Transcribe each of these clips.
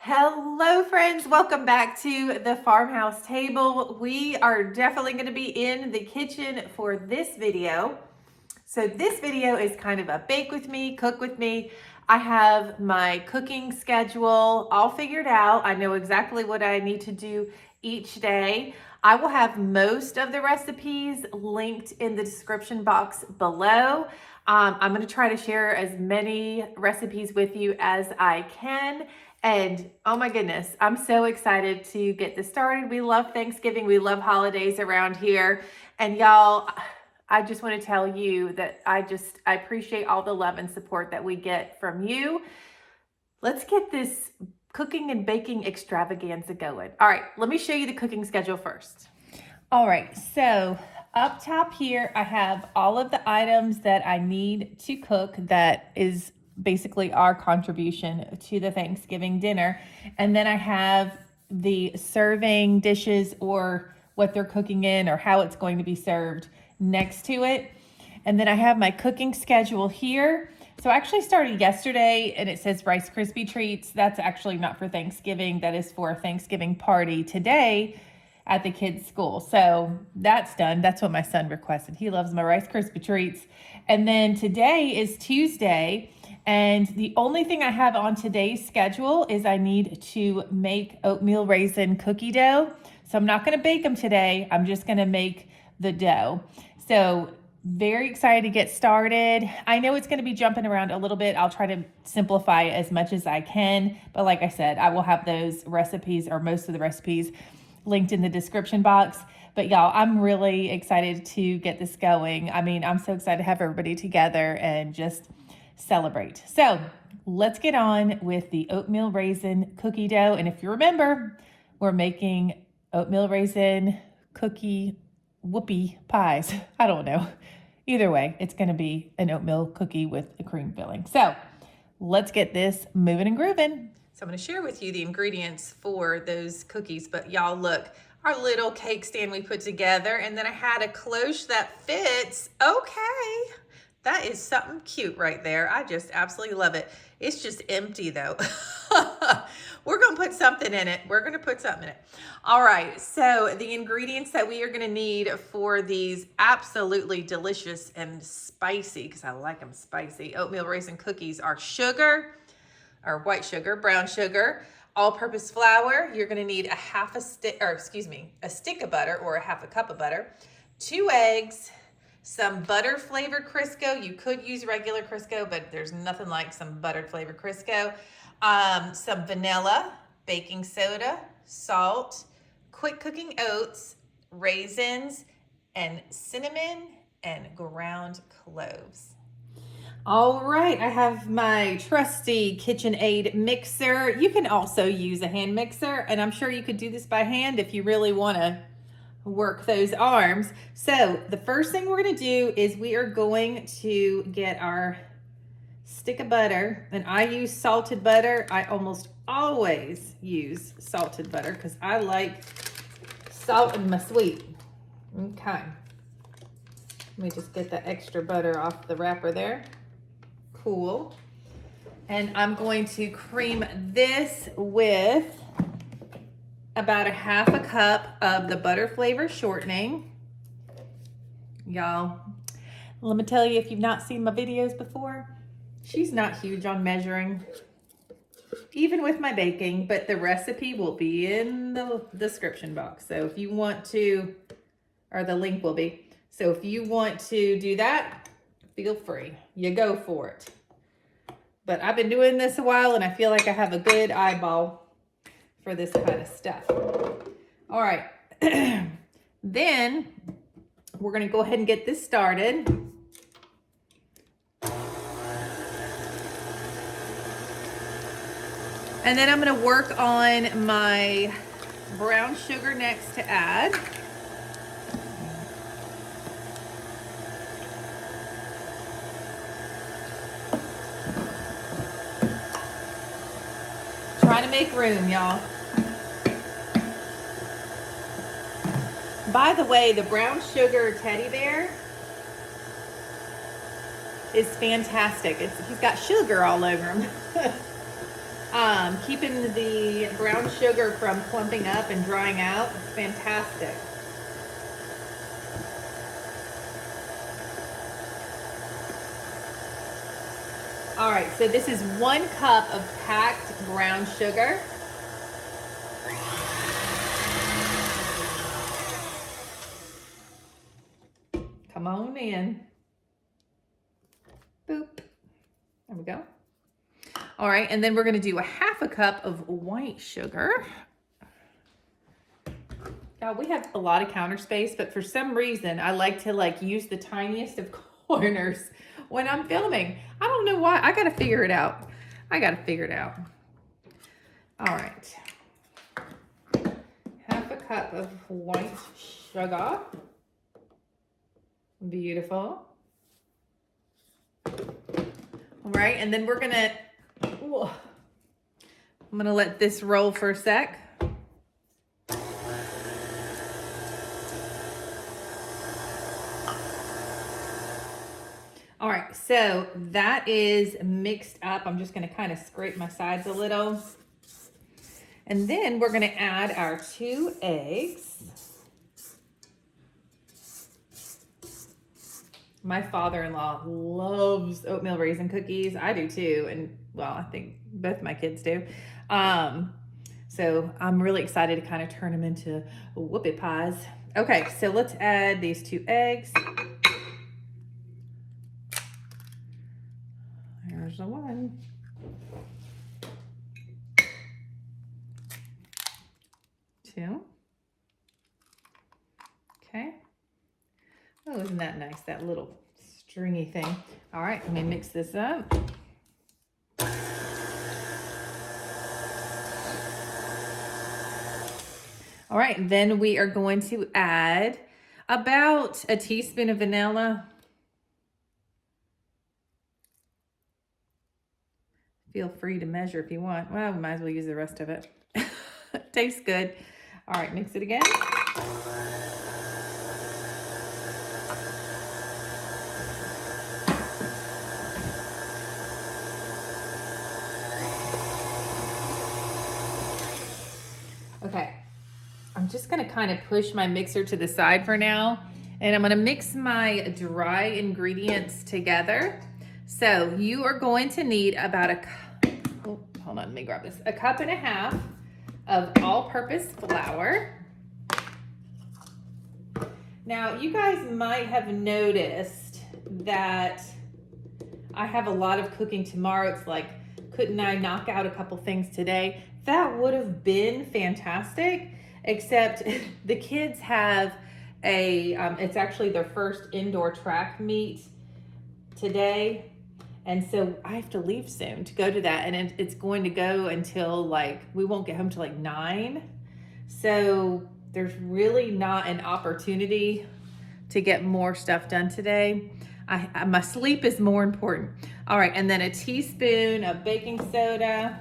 Hello friends, welcome back to the Farmhouse Table. We are definitely going to be in the kitchen for this video. So this video is kind of a bake with me, cook with me. I have my cooking schedule all figured out. I know exactly what I need to do each day. I will have most of the recipes linked in the description box below. I'm going to try to share as many recipes with you as I can. And oh my goodness, I'm so excited to get this started. We love Thanksgiving. We love holidays around here. And y'all, I just want to tell you that I appreciate all the love and support that we get from you. Let's get this cooking and baking extravaganza going. All right, let me show you the cooking schedule first. All right, so up top here, I have all of the items that I need to cook that is basically our contribution to the Thanksgiving dinner. And then I have the serving dishes or what they're cooking in or how it's going to be served next to it. And then I have my cooking schedule here. So I actually started yesterday and it says Rice Krispie treats. That's actually not for Thanksgiving. That is for a Thanksgiving party today at the kids' school. So that's done. That's what my son requested. He loves my Rice Krispie treats. And then today is Tuesday. And the only thing I have on today's schedule is I need to make oatmeal raisin cookie dough. So I'm not going to bake them today. I'm just going to make the dough. So very excited to get started. I know it's going to be jumping around a little bit. I'll try to simplify it as much as I can. But like I said, I will have those recipes or most of the recipes linked in the description box. But y'all, I'm really excited to get this going. I mean, I'm so excited to have everybody together and just celebrate. So let's get on with the oatmeal raisin cookie dough. And if you remember, we're making oatmeal raisin cookie whoopie pies. I don't know. Either way, it's going to be an oatmeal cookie with a cream filling. So let's get this moving and grooving. So I'm going to share with you the ingredients for those cookies. But y'all, look, our little cake stand we put together. And then I had a cloche that fits. Okay. That is something cute right there. I just absolutely love it. It's just empty though. We're going to put something in it. We're going to put something in it. All right. So the ingredients that we are going to need for these absolutely delicious and spicy, because I like them spicy, oatmeal raisin cookies are sugar, or white sugar, brown sugar, all-purpose flour. You're going to need a stick of butter or a half a cup of butter, 2 eggs, some butter flavored Crisco. You could use regular Crisco, but there's nothing like some buttered flavored Crisco. Some vanilla, baking soda, salt, quick cooking oats, raisins, and cinnamon and ground cloves. All right, I have my trusty KitchenAid mixer. You can also use a hand mixer, and I'm sure you could do this by hand if you really want to work those arms. So the first thing we're going to do is we are going to get our stick of butter, and I use salted butter. I almost always use salted butter because I like salt in my sweet. Okay. Let me just get the extra butter off the wrapper there. Cool. And I'm going to cream this with about a half a cup of the butter flavor shortening. Y'all, let me tell you, if you've not seen my videos before, she's not huge on measuring, even with my baking, but the recipe will be in the description box. So if you want to, or the link will be. So if you want to do that, feel free. You go for it. But I've been doing this a while and I feel like I have a good eyeball for this kind of stuff. All right. Then we're going to go ahead and get this started. And then I'm going to work on my brown sugar next to add. Trying to make room, y'all. By the way, the brown sugar teddy bear is fantastic. He's got sugar all over him. keeping the brown sugar from clumping up and drying out. It's fantastic. All right, so this is 1 cup of packed brown sugar. Come on in. Boop. There we go. All right, and then we're gonna do 1/2 cup of white sugar. Now we have a lot of counter space, but for some reason I like to use the tiniest of corners when I'm filming. I don't know why. I gotta figure it out. All right. 1/2 cup of white sugar. Beautiful. All right, and then we're gonna, I'm gonna let this roll for a sec. All right, so that is mixed up. I'm just gonna kind of scrape my sides a little. And then we're gonna add our 2 eggs. My father-in-law loves oatmeal raisin cookies. I do too, and well, I think both my kids do. So I'm really excited to kind of turn them into whoopie pies. Okay, so let's add these 2 eggs. There's the 1. 2. Okay. Oh, isn't that nice, that little stringy thing. All right, let me mix this up. All right, then we are going to add about a teaspoon of vanilla. Feel free to measure if you want. Well, we might as well use the rest of it. Tastes good. All right, mix it again. Okay, I'm just gonna kind of push my mixer to the side for now, and I'm gonna mix my dry ingredients together. So you are going to need about hold on, let me grab this. 1.5 cups of all-purpose flour. Now, you guys might have noticed that I have a lot of cooking tomorrow. It's like, couldn't I knock out a couple things today? That would have been fantastic, except the kids have it's actually their first indoor track meet today. And so I have to leave soon to go to that. And it's going to go until we won't get home till 9. So there's really not an opportunity to get more stuff done today. My sleep is more important. All right, and then a teaspoon of baking soda.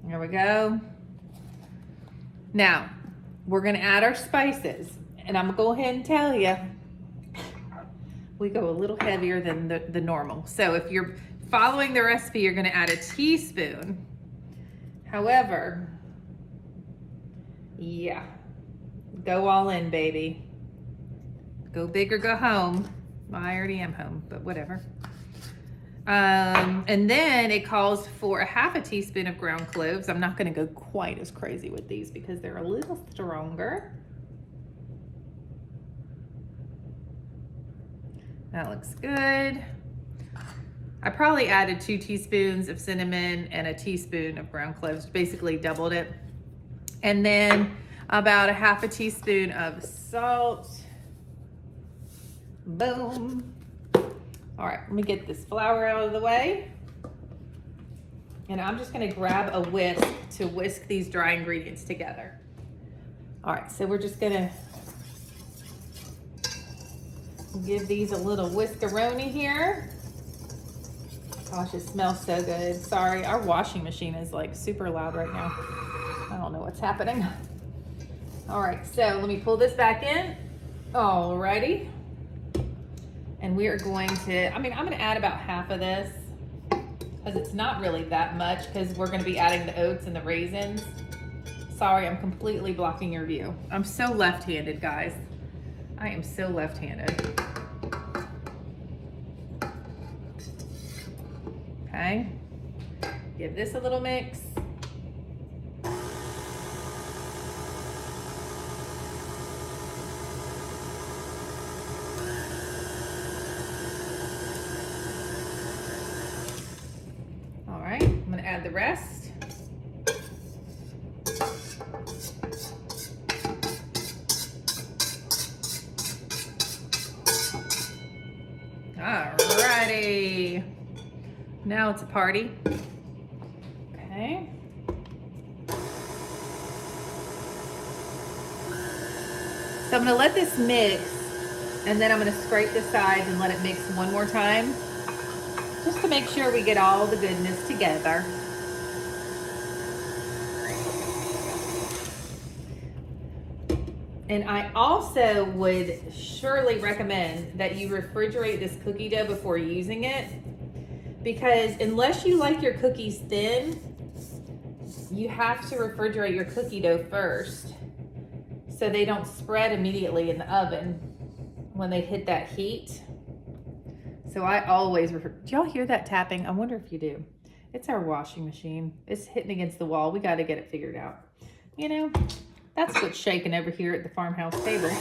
There we go. Now, we're gonna add our spices. And I'm gonna go ahead and tell you, we go a little heavier than the normal. So if you're following the recipe, you're gonna add a teaspoon. However, yeah, go all in, baby. Go big or go home. Well, I already am home, but whatever. And then it calls for 1/2 teaspoon of ground cloves. I'm not gonna go quite as crazy with these because they're a little stronger. That looks good. I probably added 2 teaspoons of cinnamon and a teaspoon of ground cloves, basically doubled it. And then about 1/2 teaspoon of salt. Boom. All right, let me get this flour out of the way. And I'm just gonna grab a whisk to whisk these dry ingredients together. All right, so we're just gonna give these a little whiskeroni here. Gosh, it smells so good. Sorry, our washing machine is super loud right now. I don't know what's happening. All right, so let me pull this back in. Alrighty. And we are going to, I'm going to add about half of this because it's not really that much because we're going to be adding the oats and the raisins. Sorry, I'm completely blocking your view. I'm so left-handed, guys. I am so left-handed. Okay. Give this a little mix. All right, I'm going to add the rest. Alrighty. Now it's a party. Okay. So I'm gonna let this mix, and then I'm gonna scrape the sides and let it mix one more time, just to make sure we get all the goodness together. And I also would surely recommend that you refrigerate this cookie dough before using it, because unless you like your cookies thin, you have to refrigerate your cookie dough first so they don't spread immediately in the oven when they hit that heat. So I always do y'all hear that tapping? I wonder if you do. It's our washing machine. It's hitting against the wall. We got to get it figured out. You know, that's what's shaking over here at the farmhouse table.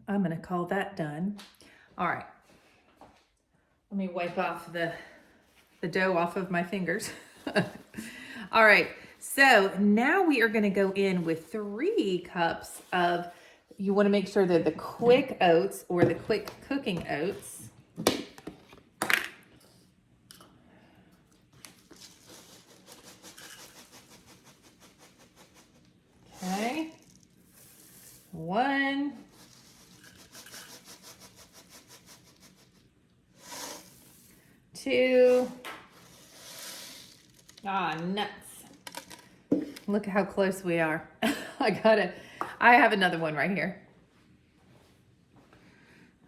I'm gonna call that done. All right, let me wipe off the dough off of my fingers. All right, so now we are gonna go in with 3 cups of, you wanna make sure they're the quick oats or the quick cooking oats. Okay, 1, 2, nuts. Look at how close we are. I have another one right here.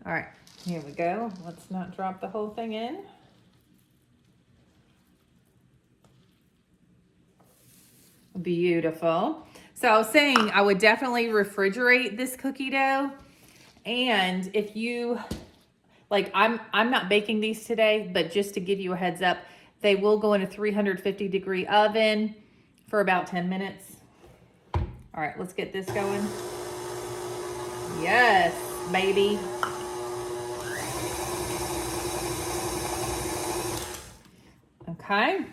All right, here we go. Let's not drop the whole thing in. Beautiful. So I was saying I would definitely refrigerate this cookie dough. And if you, like, I'm not baking these today, but just to give you a heads up, they will go in a 350-degree oven for about 10 minutes. All right, let's get this going. Yes, baby. Okay,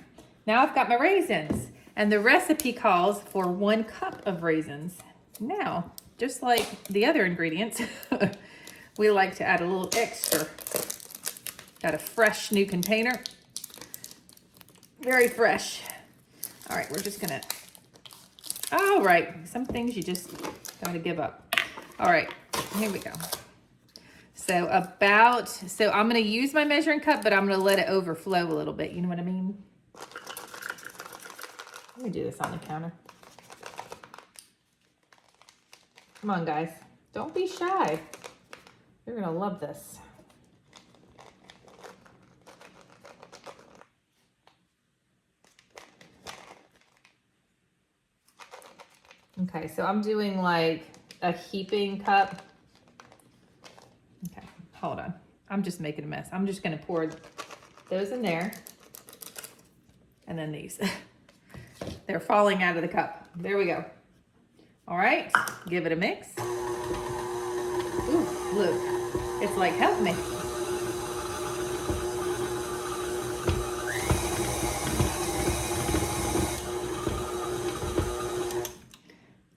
now I've got my raisins, and the recipe calls for 1 cup of raisins. Now, just like the other ingredients, we like to add a little extra. Got a fresh new container. Very fresh. All right, we're just gonna, all right, some things you just gotta give up. All right, here we go. So I'm gonna use my measuring cup, but I'm gonna let it overflow a little bit. You know what I mean? Let me do this on the counter. Come on, guys. Don't be shy. You're gonna love this. Okay, so I'm doing like a heaping cup. Okay, hold on. I'm just making a mess. I'm just gonna pour those in there. And then these. They're falling out of the cup. There we go. All right, give it a mix. Ooh, look, it's like, help me.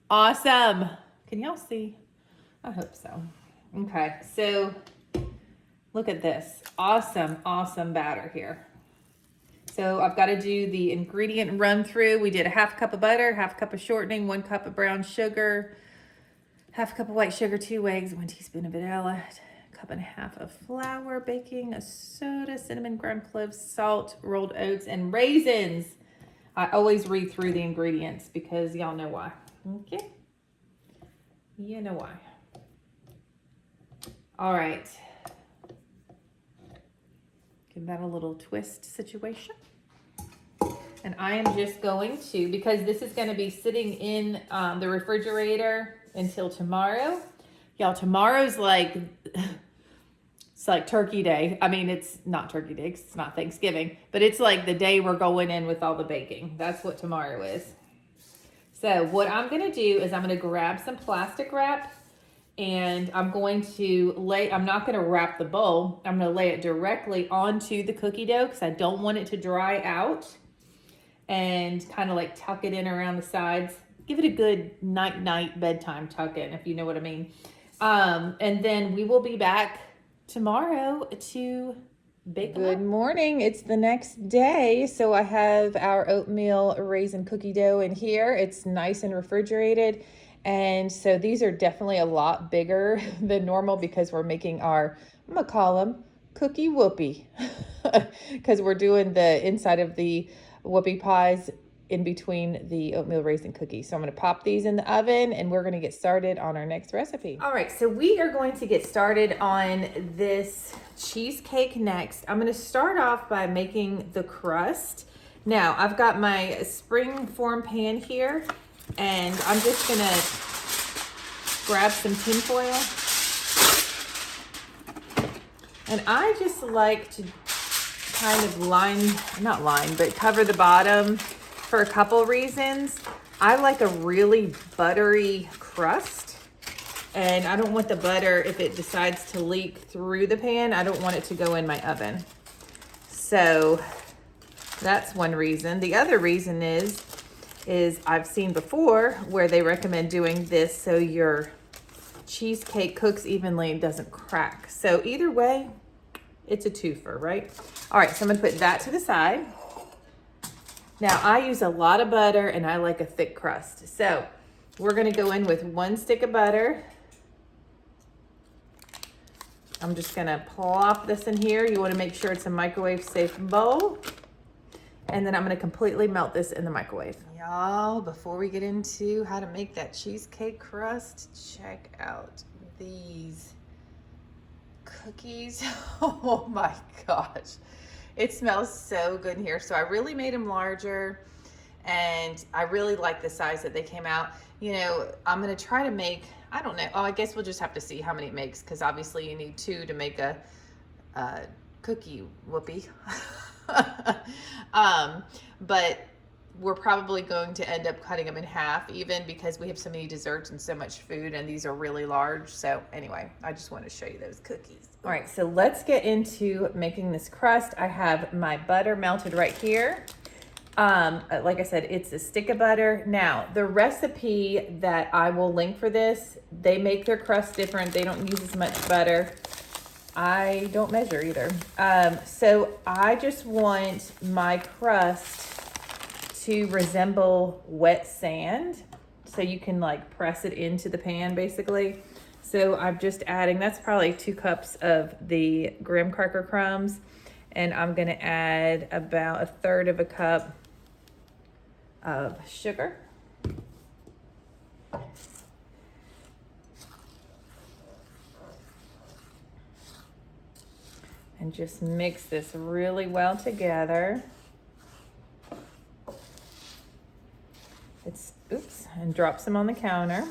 Awesome. Can y'all see? I hope so. Okay, so look at this. Awesome, awesome batter here. So I've got to do the ingredient run through. We did a 1/2 cup of butter, 1/2 cup of shortening, 1 cup of brown sugar, 1/2 cup of white sugar, 2 eggs, 1 teaspoon of vanilla, 1.5 cups of flour, baking soda, cinnamon, ground cloves, salt, rolled oats, and raisins. I always read through the ingredients because y'all know why. Okay. You know why. All right. Give that a little twist situation. And I am just going to, because this is going to be sitting in the refrigerator until tomorrow. Y'all, tomorrow's like, it's like turkey day. I mean, it's not turkey day 'cause it's not Thanksgiving, but it's like the day we're going in with all the baking. That's what tomorrow is. So what I'm going to do is I'm going to grab some plastic wrap and I'm going to I'm not going to wrap the bowl. I'm going to lay it directly onto the cookie dough because I don't want it to dry out, and kind of like tuck it in around the sides. Give it a good night bedtime tuck in, if you know what I mean. And then we will be back tomorrow to bake them up. Good morning. It's the next day. So I have our oatmeal raisin cookie dough in here. It's nice and refrigerated. And so these are definitely a lot bigger than normal because we're making our, I'm gonna call them cookie whoopie, because we're doing the inside of the whoopie pies in between the oatmeal raisin cookies. So I'm going to pop these in the oven and we're going to get started on our next recipe. All right, so we are going to get started on this cheesecake next. I'm going to start off by making the crust. Now, I've got my spring form pan here and I'm just going to grab some tin foil. And I just like to kind of but cover the bottom for a couple reasons. I like a really buttery crust, and I don't want the butter, if it decides to leak through the pan, I don't want it to go in my oven. So that's one reason. The other reason is I've seen before where they recommend doing this so your cheesecake cooks evenly and doesn't crack. So either way, it's a twofer, right? All right, so I'm gonna put that to the side. Now I use a lot of butter and I like a thick crust. So we're gonna go in with 1 stick of butter. I'm just gonna plop this in here. You wanna make sure it's a microwave safe bowl. And then I'm gonna completely melt this in the microwave. Y'all, before we get into how to make that cheesecake crust, check out these cookies. Oh my gosh. It smells so good in here. So I really made them larger and I really like the size that they came out. You know, I'm going to try to make, I don't know. Oh, I guess we'll just have to see how many it makes because obviously you need 2 to make a cookie whoopie. But we're probably going to end up cutting them in half even because we have so many desserts and so much food and these are really large. So anyway, I just want to show you those cookies. All right, so let's get into making this crust. I have my butter melted right here. Like I said, it's a stick of butter. Now, the recipe that I will link for this, they make their crust different. They don't use as much butter. I don't measure either. So I just want my crust to resemble wet sand, so you can like press it into the pan basically. So I'm just adding, that's probably 2 cups of the graham cracker crumbs, and I'm gonna add about 1/3 cup of sugar. And just mix this really well together. And drop some on the counter.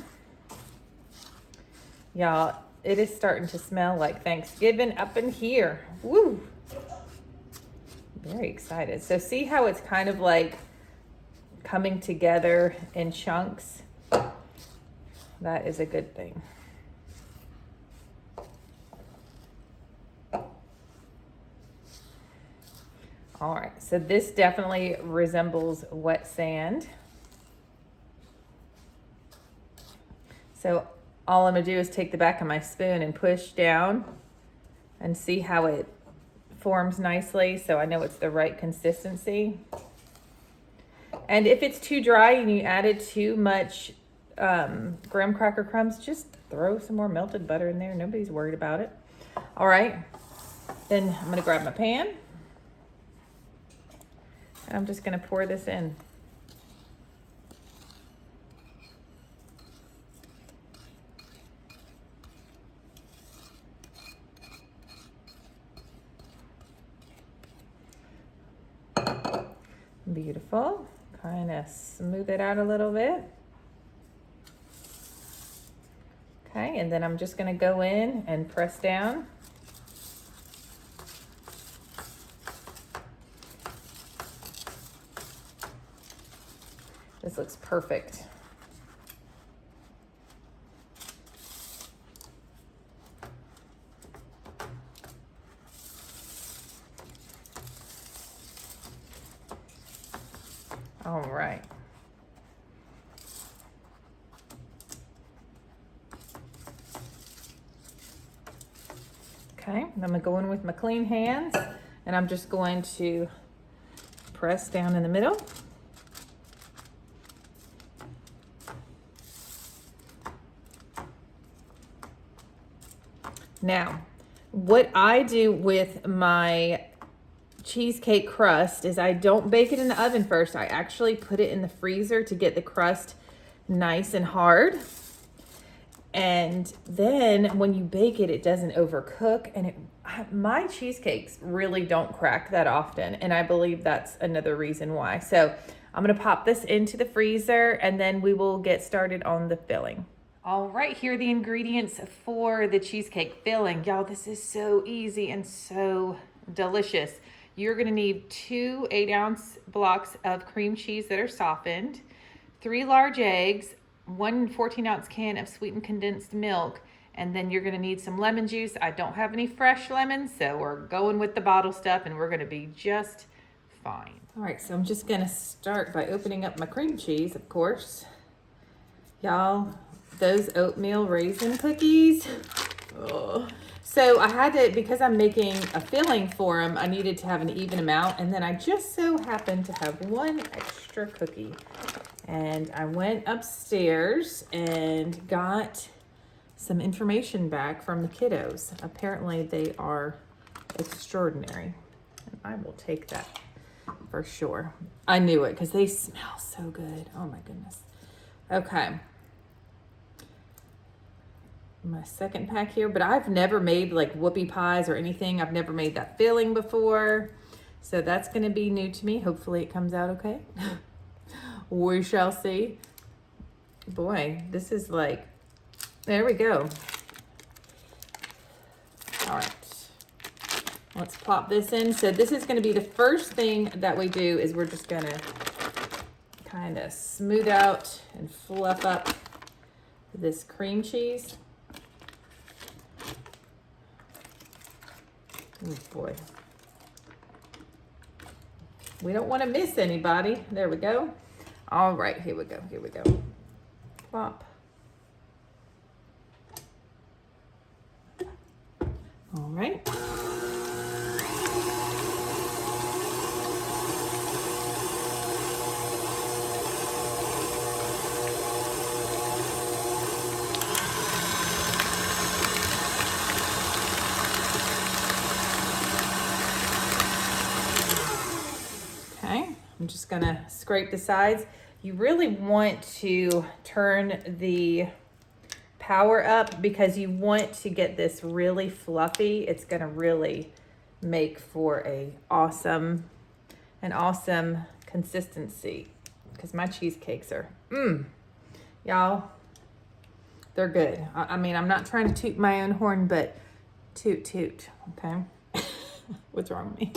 Y'all, it is starting to smell like Thanksgiving up in here. Woo! Very excited. So see how it's kind of like coming together in chunks? That is a good thing. All right, so this definitely resembles wet sand. So all I'm gonna do is take the back of my spoon and push down and see how it forms nicely, so I know it's the right consistency. And if it's too dry and you added too much graham cracker crumbs, just throw some more melted butter in there. Nobody's worried about it. All right, then I'm gonna grab my pan. I'm just gonna pour this in. Beautiful. Kind of smooth it out a little bit. Okay, and then I'm just gonna go in and press down. This looks perfect. All right. Okay, I'm gonna go in with my clean hands and I'm just going to press down in the middle. Now, what I do with my cheesecake crust is I don't bake it in the oven first. I actually put it in the freezer to get the crust nice and hard. And then when you bake it, it doesn't overcook. And my cheesecakes really don't crack that often. And I believe that's another reason why. So I'm gonna pop this into the freezer and then we will get started on the filling. All right, here are the ingredients for the cheesecake filling. Y'all, this is so easy and so delicious. You're gonna need 2 8-ounce blocks of cream cheese that are softened, 3 large eggs, 1 14-ounce can of sweetened condensed milk, and then you're gonna need some lemon juice. I don't have any fresh lemons, so we're going with the bottle stuff and we're gonna be just fine. All right, so I'm just gonna start by opening up my cream cheese, of course. Y'all, those oatmeal raisin cookies. Oh. So I had to, because I'm making a filling for them, I needed to have an even amount. And then I just so happened to have 1 extra cookie. And I went upstairs and got some information back from the kiddos. Apparently they are extraordinary. And I will take that for sure. I knew it because they smell so good. Oh my goodness. Okay. My second pack here, but I've never made like whoopie pies or anything. I've never made that filling before. So that's going to be new to me. Hopefully it comes out okay. We shall see. Boy, this is like, there we go. All right. Let's plop this in. So this is going to be the first thing that we do is we're just going to kind of smooth out and fluff up this cream cheese. Oh boy. We don't want to miss anybody. There we go. All right, here we go. Here we go. Plop. All right. I'm just gonna scrape the sides. You really want to turn the power up because you want to get this really fluffy. It's gonna really make for an awesome consistency because my cheesecakes are, y'all, they're good. I mean, I'm not trying to toot my own horn, but toot, toot, okay? What's wrong with me?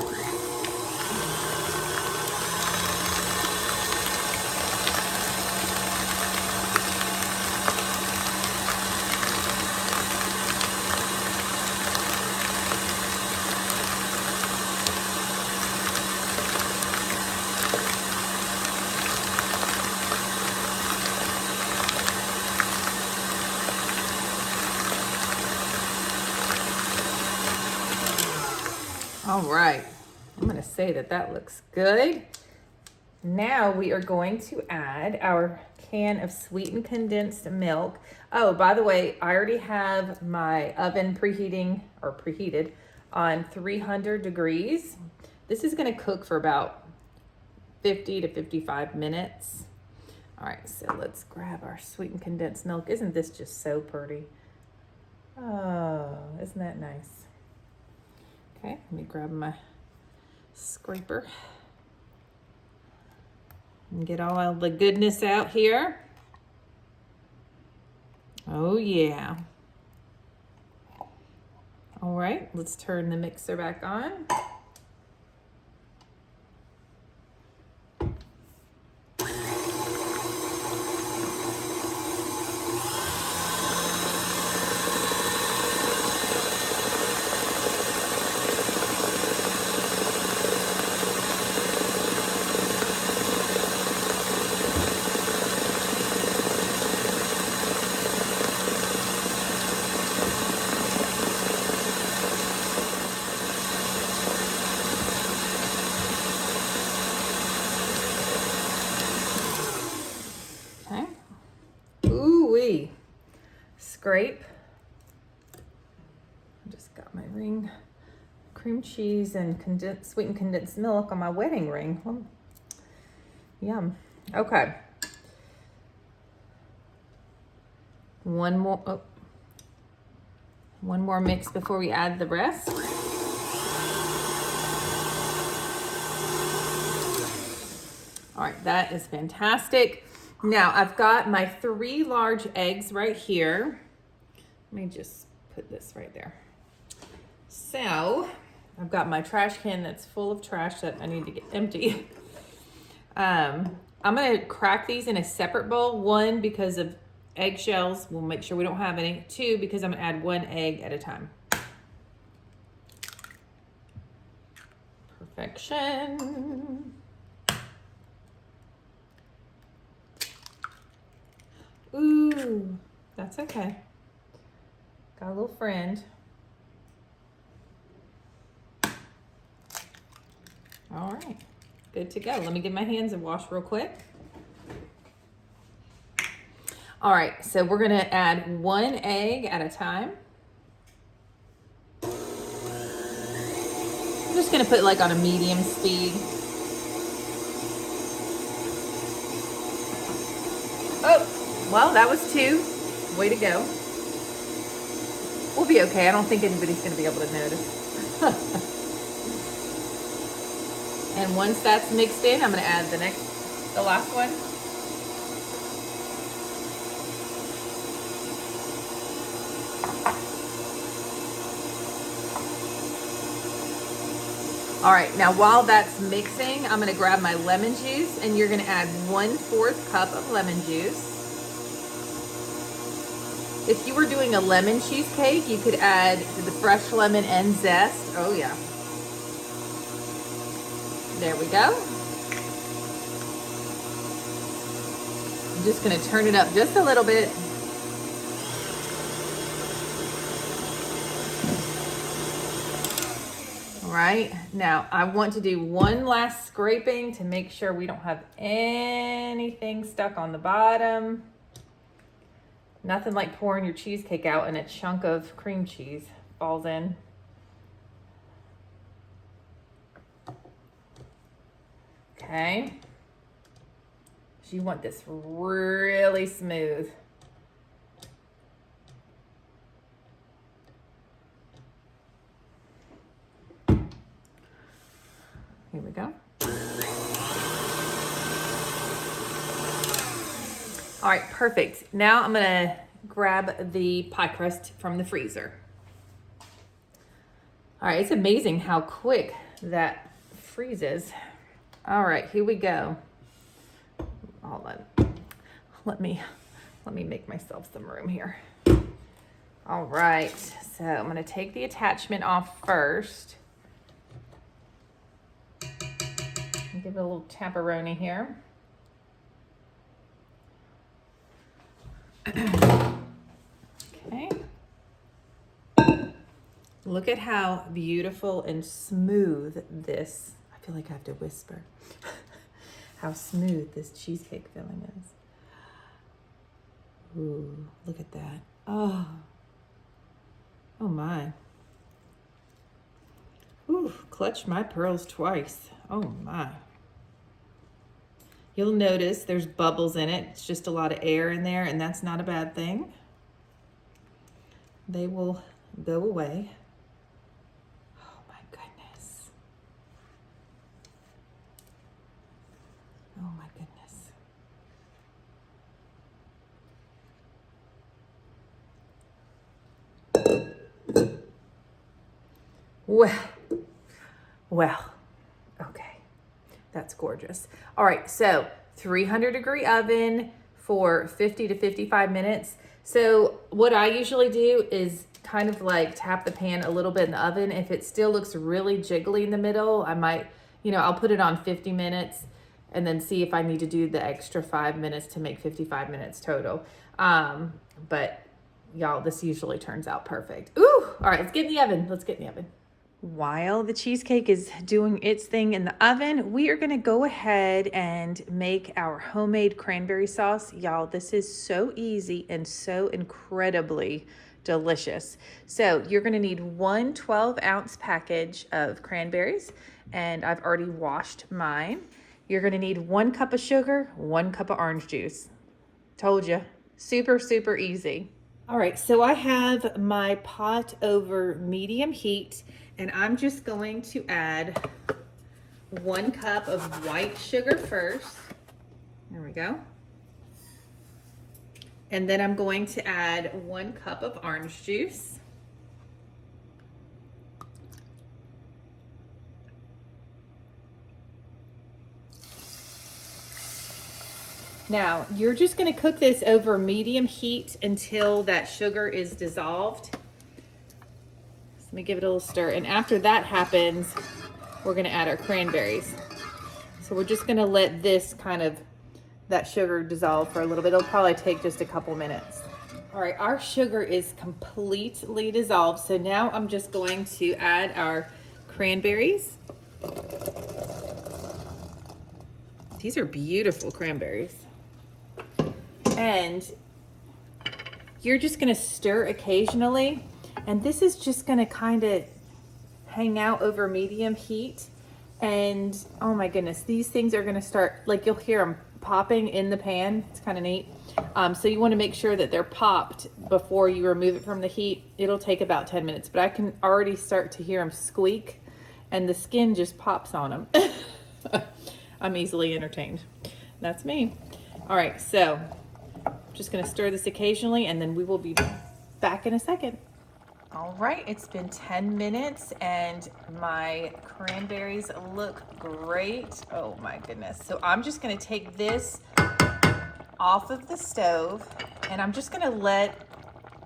All right, I'm gonna say that looks good. Now we are going to add our can of sweetened condensed milk. Oh, by the way, I already have my oven preheated on 300 degrees. This is gonna cook for about 50 to 55 minutes. All right, so let's grab our sweetened condensed milk. Isn't this just so pretty? Oh, isn't that nice? Okay, let me grab my scraper. And get all the goodness out here. Oh yeah. All right, let's turn the mixer back on. Okay. Ooh-wee. Scrape. I just got my ring. Cream cheese and sweetened condensed milk on my wedding ring. Well, yum. Okay. One more mix before we add the rest. All right, that is fantastic. Now I've got my 3 large eggs right here. Let me just put this right there. So I've got my trash can that's full of trash that I need to get empty. I'm gonna crack these in a separate bowl. 1, because of eggshells. We'll make sure we don't have any. 2, because I'm gonna add 1 egg at a time. Perfection. Ooh, that's okay. Got a little friend. All right, good to go. Let me get my hands and wash real quick. All right, so we're gonna add 1 egg at a time. I'm just gonna put like on a medium speed. Oh, well, that was 2. Way to go. We'll be okay. I don't think anybody's gonna be able to notice. And once that's mixed in, I'm gonna add the last one. All right, now while that's mixing, I'm gonna grab my lemon juice, and you're gonna add 1/4 cup of lemon juice. If you were doing a lemon cheesecake, you could add the fresh lemon and zest. Oh yeah. There we go. I'm just gonna turn it up just a little bit. All right, now I want to do 1 last scraping to make sure we don't have anything stuck on the bottom. Nothing like pouring your cheesecake out and a chunk of cream cheese falls in. Okay. So you want this really smooth. Here we go. All right, perfect. Now I'm gonna grab the pie crust from the freezer. All right, it's amazing how quick that freezes. All right, here we go. Hold on. Let me make myself some room here. All right, so I'm gonna take the attachment off first. Give it a little tamperoni here. Okay. Look at how beautiful and smooth this, I feel like I have to whisper, how smooth this cheesecake filling is. Ooh, look at that. Oh my. Ooh, clutch my pearls twice. Oh my. You'll notice there's bubbles in it. It's just a lot of air in there, and that's not a bad thing. They will go away. Oh my goodness. Oh my goodness. Well, okay, that's gorgeous. All right, so 300-degree oven for 50 to 55 minutes. So what I usually do is kind of like tap the pan a little bit in the oven. If it still looks really jiggly in the middle, I might, I'll put it on 50 minutes and then see if I need to do the extra 5 minutes to make 55 minutes total. But y'all, this usually turns out perfect. Ooh, all right, let's get in the oven. Let's get in the oven. While the cheesecake is doing its thing in the oven, we are gonna go ahead and make our homemade cranberry sauce. Y'all, this is so easy and so incredibly delicious. So you're gonna need one 12-ounce package of cranberries, and I've already washed mine. You're gonna need 1 cup of sugar, 1 cup of orange juice. Told you, super, super easy. All right, so I have my pot over medium heat, and I'm just going to add 1 cup of white sugar first. There we go. And then I'm going to add 1 cup of orange juice. Now, you're just gonna cook this over medium heat until that sugar is dissolved. Let me give it a little stir. And after that happens, we're gonna add our cranberries. So we're just gonna let this that sugar dissolve for a little bit. It'll probably take just a couple minutes. All right, our sugar is completely dissolved. So now I'm just going to add our cranberries. These are beautiful cranberries. And you're just gonna stir occasionally. And this is just gonna kind of hang out over medium heat. And oh my goodness, these things are gonna start, like you'll hear them popping in the pan. It's kind of neat. So you wanna make sure that they're popped before you remove it from the heat. It'll take about 10 minutes, but I can already start to hear them squeak and the skin just pops on them. I'm easily entertained. That's me. All right, so just gonna stir this occasionally and then we will be back in a second. All right, it's been 10 minutes and my cranberries look great. Oh my goodness. So I'm just gonna take this off of the stove and I'm just gonna let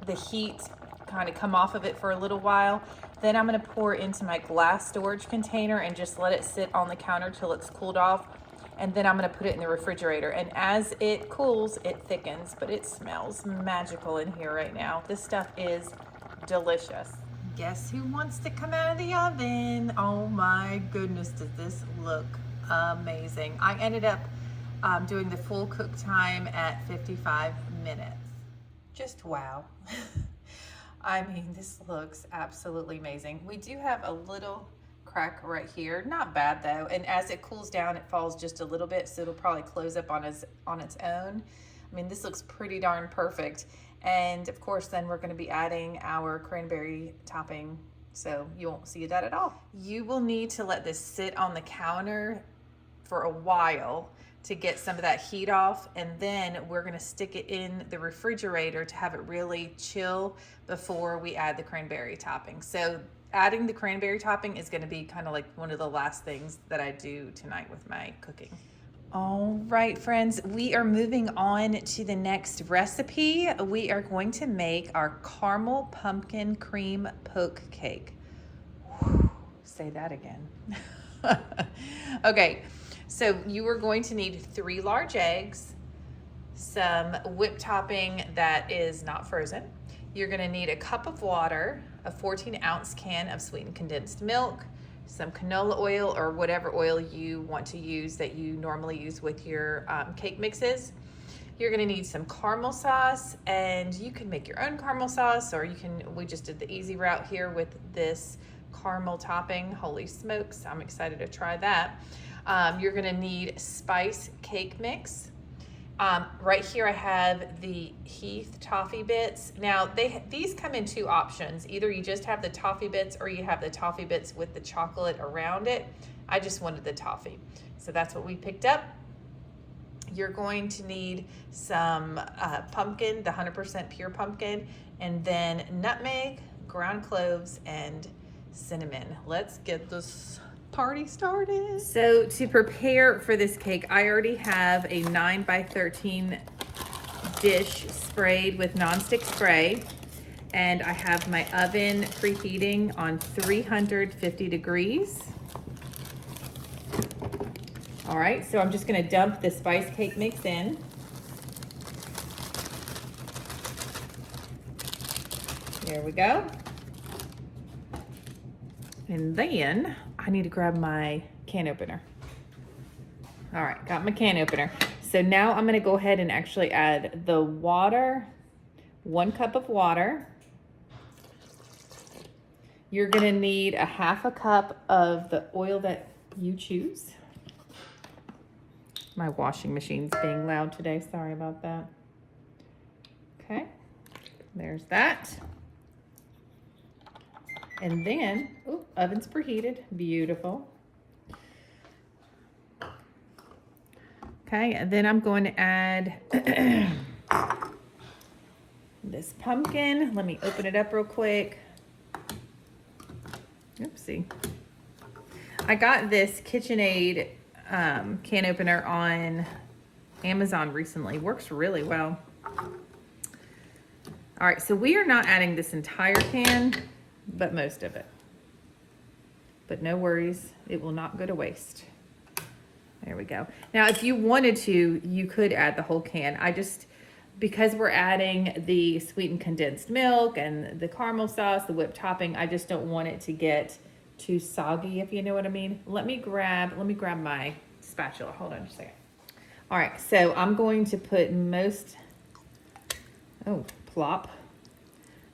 the heat kind of come off of it for a little while. Then I'm gonna pour it into my glass storage container and just let it sit on the counter till it's cooled off. And then I'm gonna put it in the refrigerator. And as it cools, it thickens, but it smells magical in here right now. This stuff is delicious. Guess who wants to come out of the oven? Oh my goodness, does this look amazing. I ended up doing the full cook time at 55 minutes. Just wow. I mean, this looks absolutely amazing. We do have a little crack right here, not bad though, and as it cools down it falls just a little bit, so it'll probably close up on its own. I mean, this looks pretty darn perfect. And of course then we're going to be adding our cranberry topping, so you won't see that at all. You will need to let this sit on the counter for a while to get some of that heat off, and then we're going to stick it in the refrigerator to have it really chill before we add the cranberry topping. So adding the cranberry topping is going to be kind of like one of the last things that I do tonight with my cooking. All right, friends, we are moving on to the next recipe. We are going to make our caramel pumpkin cream poke cake. Whew, say that again. Okay, so you are going to need 3 large eggs, some whipped topping that is not frozen. You're gonna need a cup of water, a 14-ounce can of sweetened condensed milk, some canola oil or whatever oil you want to use that you normally use with your cake mixes. You're gonna need some caramel sauce, and you can make your own caramel sauce, or we just did the easy route here with this caramel topping. Holy smokes, I'm excited to try that. You're gonna need spice cake mix. Right here I have the Heath toffee bits. Now these come in 2 options. Either you just have the toffee bits or you have the toffee bits with the chocolate around it. I just wanted the toffee. So that's what we picked up. You're going to need some pumpkin, the 100% pure pumpkin, and then nutmeg, ground cloves, and cinnamon. Let's get this party started. So to prepare for this cake, I already have a 9 by 13 dish sprayed with nonstick spray, and I have my oven preheating on 350 degrees. All right, so I'm just gonna dump the spice cake mix in. There we go. And then I need to grab my can opener. All right, got my can opener. So now I'm gonna go ahead and actually add the water, 1 cup of water. You're gonna need a 1/2 cup of the oil that you choose. My washing machine's being loud today, sorry about that. Okay, there's that. And then, oh, oven's preheated, beautiful. Okay, and then I'm going to add this pumpkin. Let me open it up real quick. Oopsie. I got this KitchenAid can opener on Amazon recently. Works really well. All right, so we are not adding this entire can, but most of it. But no worries, it will not go to waste. There we go. Now, if you wanted to, you could add the whole can. Because we're adding the sweetened condensed milk and the caramel sauce, the whipped topping, I just don't want it to get too soggy, if you know what I mean. Let me grab my spatula. Hold on just a second. All right, so I'm going to put plop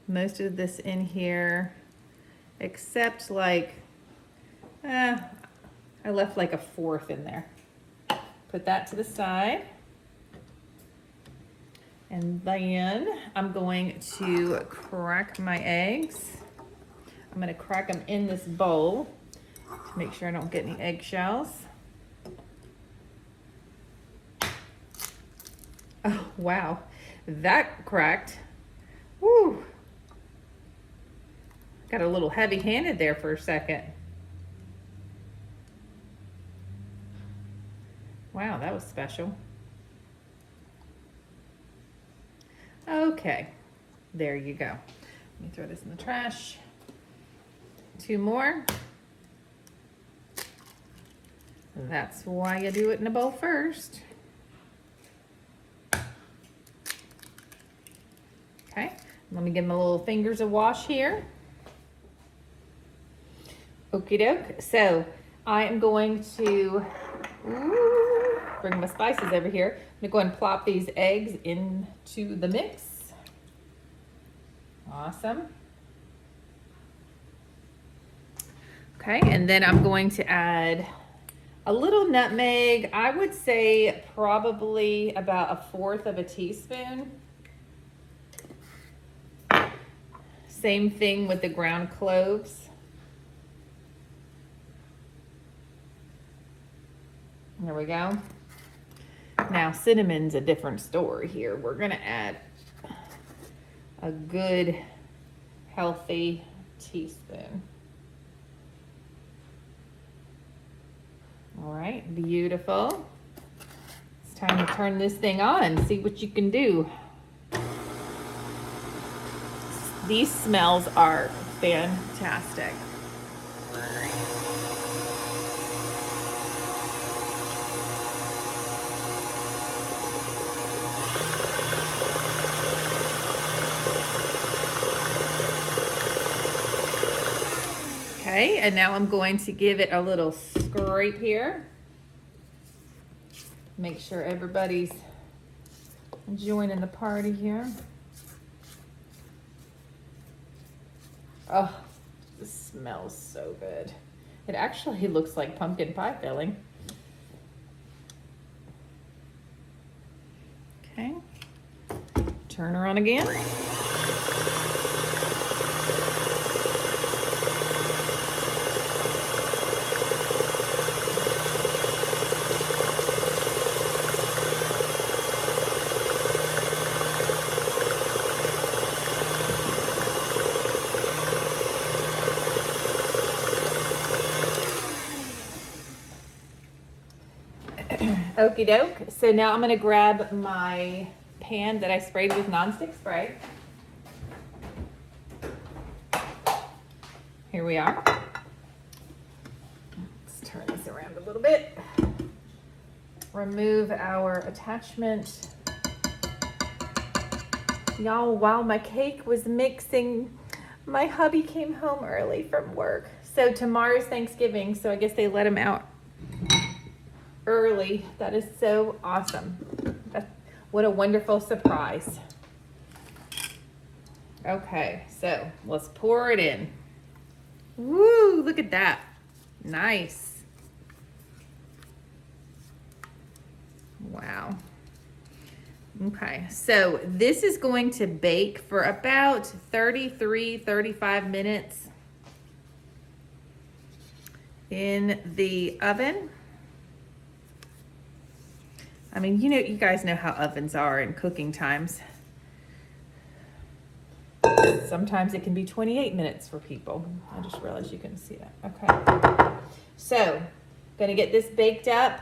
most of this in here, except like, I left like 1/4 in there. Put that to the side. And then I'm going to crack my eggs. I'm gonna crack them in this bowl to make sure I don't get any eggshells. Oh, wow, that cracked. Woo. Got a little heavy-handed there for a second. Wow, that was special. Okay, there you go. Let me throw this in the trash. 2 more. That's why you do it in a bowl first. Okay, let me give my little fingers a wash here. Okie doke. So I am going to bring my spices over here. I'm gonna go ahead and plop these eggs into the mix. Awesome. Okay, and then I'm going to add a little nutmeg. I would say probably about 1/4 of a teaspoon. Same thing with the ground cloves. There we go. Now cinnamon's a different story here. We're gonna add a good healthy teaspoon. All right, beautiful. It's time to turn this thing on, see what you can do. These smells are fantastic. Okay, and now I'm going to give it a little scrape here. Make sure everybody's joining the party here. Oh, this smells so good. It actually looks like pumpkin pie filling. Okay, turn her on again. Okie doke. So now I'm gonna grab my pan that I sprayed with nonstick spray. Here we are. Let's turn this around a little bit. Remove our attachment. Y'all, while my cake was mixing, my hubby came home early from work. So tomorrow's Thanksgiving, so I guess they let him out early. That is so awesome. What a wonderful surprise. Okay, so let's pour it in. Woo, look at that. Nice. Wow. Okay, so this is going to bake for about 35 minutes in the oven. I mean, you guys know how ovens are in cooking times. Sometimes it can be 28 minutes for people. I just realized you couldn't see that. Okay. So, gonna get this baked up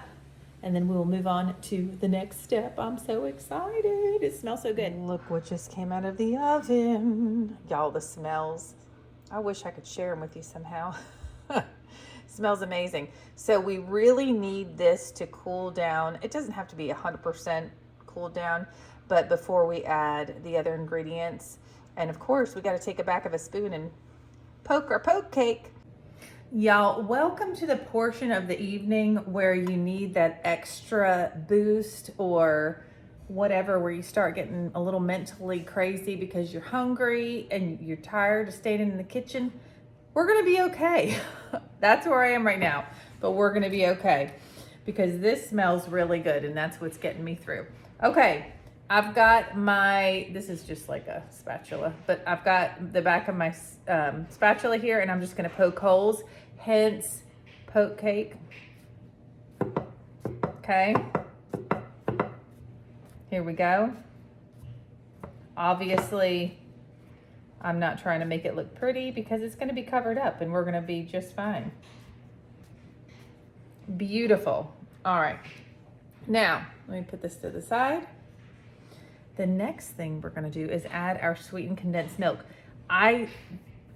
and then we'll move on to the next step. I'm so excited. It smells so good. Look what just came out of the oven. Y'all, the smells. I wish I could share them with you somehow. Smells amazing. So we really need this to cool down. It doesn't have to be 100% cooled down, but before we add the other ingredients. And of course, we got to take a back of a spoon and poke our poke cake. Y'all, welcome to the portion of the evening where you need that extra boost or whatever, where you start getting a little mentally crazy because you're hungry and you're tired of staying in the kitchen. We're gonna be okay. That's where I am right now, but we're gonna be okay because this smells really good and that's what's getting me through. Okay. I've got this is just like a spatula, but I've got the back of my spatula here and I'm just gonna poke holes, hence poke cake. Okay, here we go. Obviously, I'm not trying to make it look pretty because it's gonna be covered up and we're gonna be just fine. Beautiful. All right, now let me put this to the side. The next thing we're gonna do is add our sweetened condensed milk. I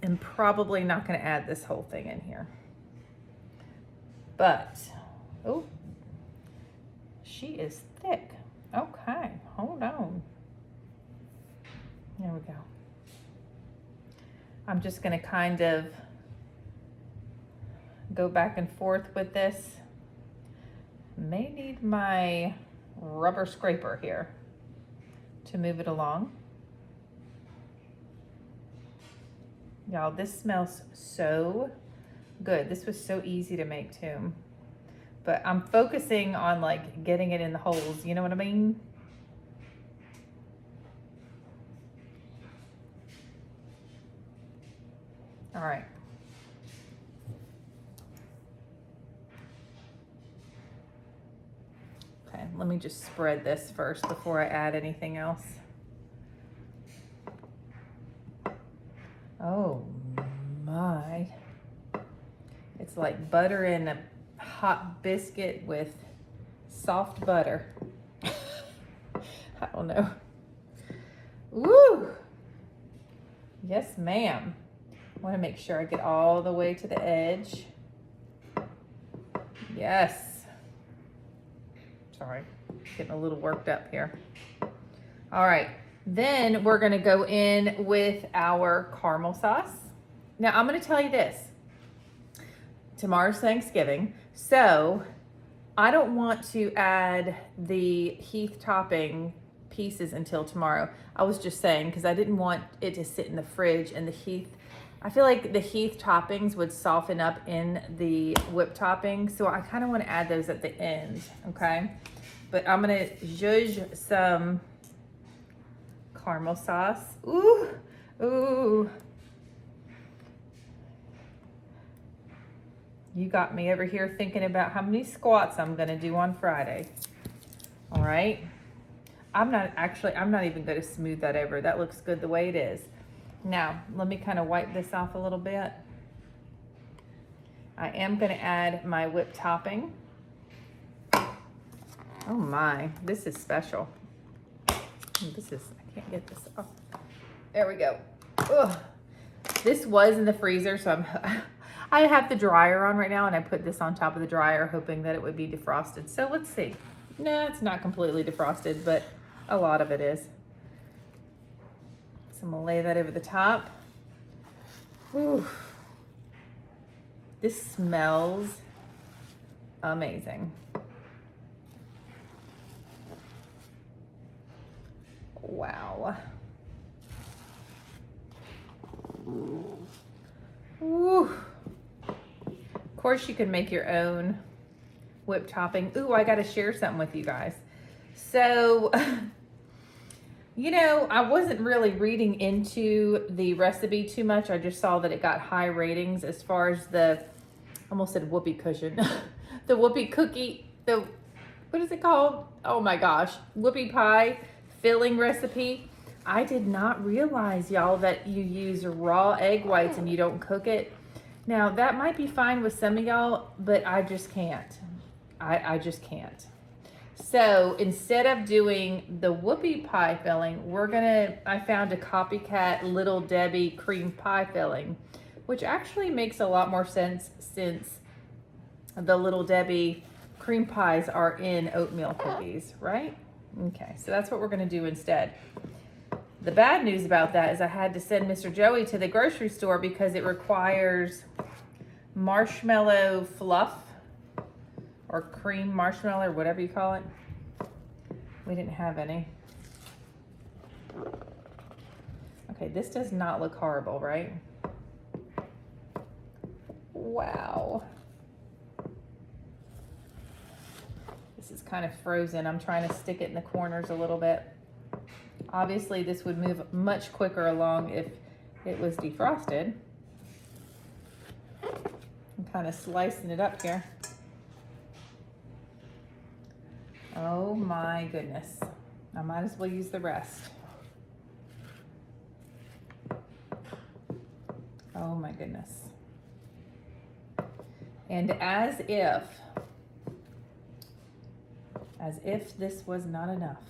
am probably not gonna add this whole thing in here. But, oh, she is thick. Okay, hold on. There we go. I'm just gonna kind of go back and forth with this. May need my rubber scraper here to move it along. Y'all, this smells so good. This was so easy to make too. But I'm focusing on like getting it in the holes, you know what I mean? All right. Okay, let me just spread this first before I add anything else. Oh my. It's like butter in a hot biscuit with soft butter. I don't know. Woo! Yes, ma'am. I want to make sure I get all the way to the edge. Yes. Sorry, getting a little worked up here. All right, then we're gonna go in with our caramel sauce. Now I'm gonna tell you this. Tomorrow's Thanksgiving, so I don't want to add the Heath topping pieces until tomorrow. I was just saying, because I didn't want it to sit in the fridge and the Heath, I feel like the Heath toppings would soften up in the whipped topping, so I kind of want to add those at the end, okay? But I'm gonna zhuzh some caramel sauce. Ooh, ooh. You got me over here thinking about how many squats I'm gonna do on Friday. All right. I'm not even gonna smooth that over. That looks good the way it is. Now, let me kind of wipe this off a little bit. I am gonna add my whipped topping. Oh my, this is special. This is, I can't get this off. There we go. Ugh. This was in the freezer, so I have the dryer on right now, and I put this on top of the dryer hoping that it would be defrosted. So let's see. No, it's not completely defrosted, but a lot of it is. So I'm gonna lay that over the top. Ooh. This smells amazing. Wow. Ooh. Of course you can make your own whipped topping. Ooh, I gotta share something with you guys. So, you know, I wasn't really reading into the recipe too much. I just saw that it got high ratings as far as the, I almost said whoopee cushion, the whoopee cookie, what is it called? Oh my gosh, whoopie pie filling recipe. I did not realize, y'all, that you use raw egg whites and you don't cook it. Now, that might be fine with some of y'all, but I just can't. I just can't. So instead of doing the whoopie pie filling, I found a copycat Little Debbie cream pie filling, which actually makes a lot more sense since the Little Debbie cream pies are in oatmeal cookies, right? Okay, so that's what we're gonna do instead. The bad news about that is I had to send Mr. Joey to the grocery store because it requires marshmallow fluff or cream marshmallow or whatever you call it. We didn't have any. Okay, this does not look horrible, right? Wow. This is kind of frozen. I'm trying to stick it in the corners a little bit. Obviously, this would move much quicker along if it was defrosted. I'm kind of slicing it up here. Oh my goodness. I might as well use the rest. Oh my goodness. And as if this was not enough,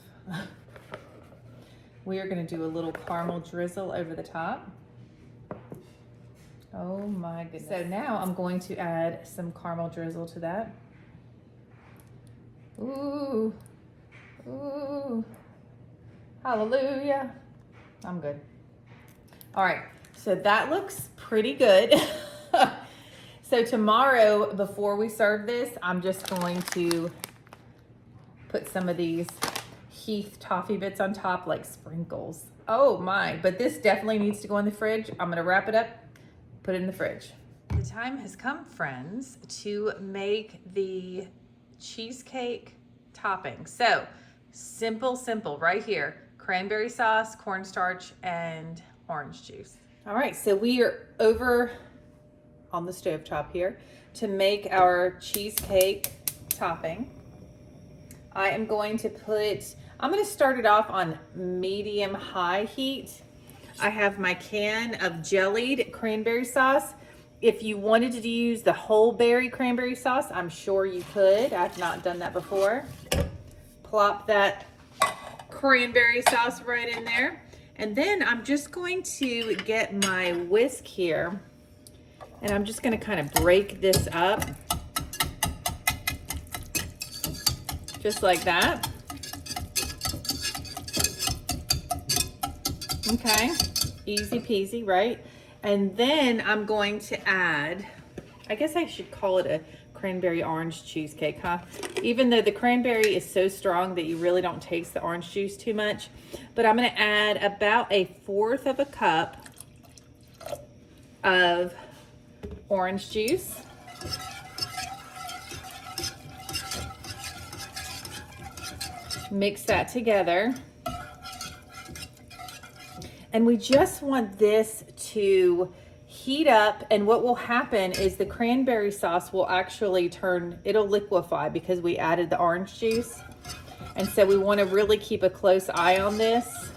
we are going to do a little caramel drizzle over the top. Oh my goodness. So now I'm going to add some caramel drizzle to that. Ooh, ooh, hallelujah. I'm good. All right, so that looks pretty good. So tomorrow, before we serve this, I'm just going to put some of these Heath toffee bits on top like sprinkles. Oh my, but this definitely needs to go in the fridge. I'm gonna wrap it up, put it in the fridge. The time has come, friends, to make the cheesecake topping. So simple right here. Cranberry sauce, cornstarch, and orange juice. All right, so we are over on the stovetop here to make our cheesecake topping. I am going to I'm going to start it off on medium high heat. I have my can of jellied cranberry sauce. If you wanted to use the whole berry cranberry sauce, I'm sure you could. I've not done that before. Plop that cranberry sauce right in there. And then I'm just going to get my whisk here, and I'm just going to kind of break this up. Just like that. Okay, easy peasy, right? And then I'm going to add, I guess I should call it a cranberry orange cheesecake, huh? Even though the cranberry is so strong that you really don't taste the orange juice too much. But I'm gonna add about 1/4 of a cup of orange juice. Mix that together. And we just want this to heat up, and what will happen is the cranberry sauce will actually it'll liquefy because we added the orange juice. And so we want to really keep a close eye on this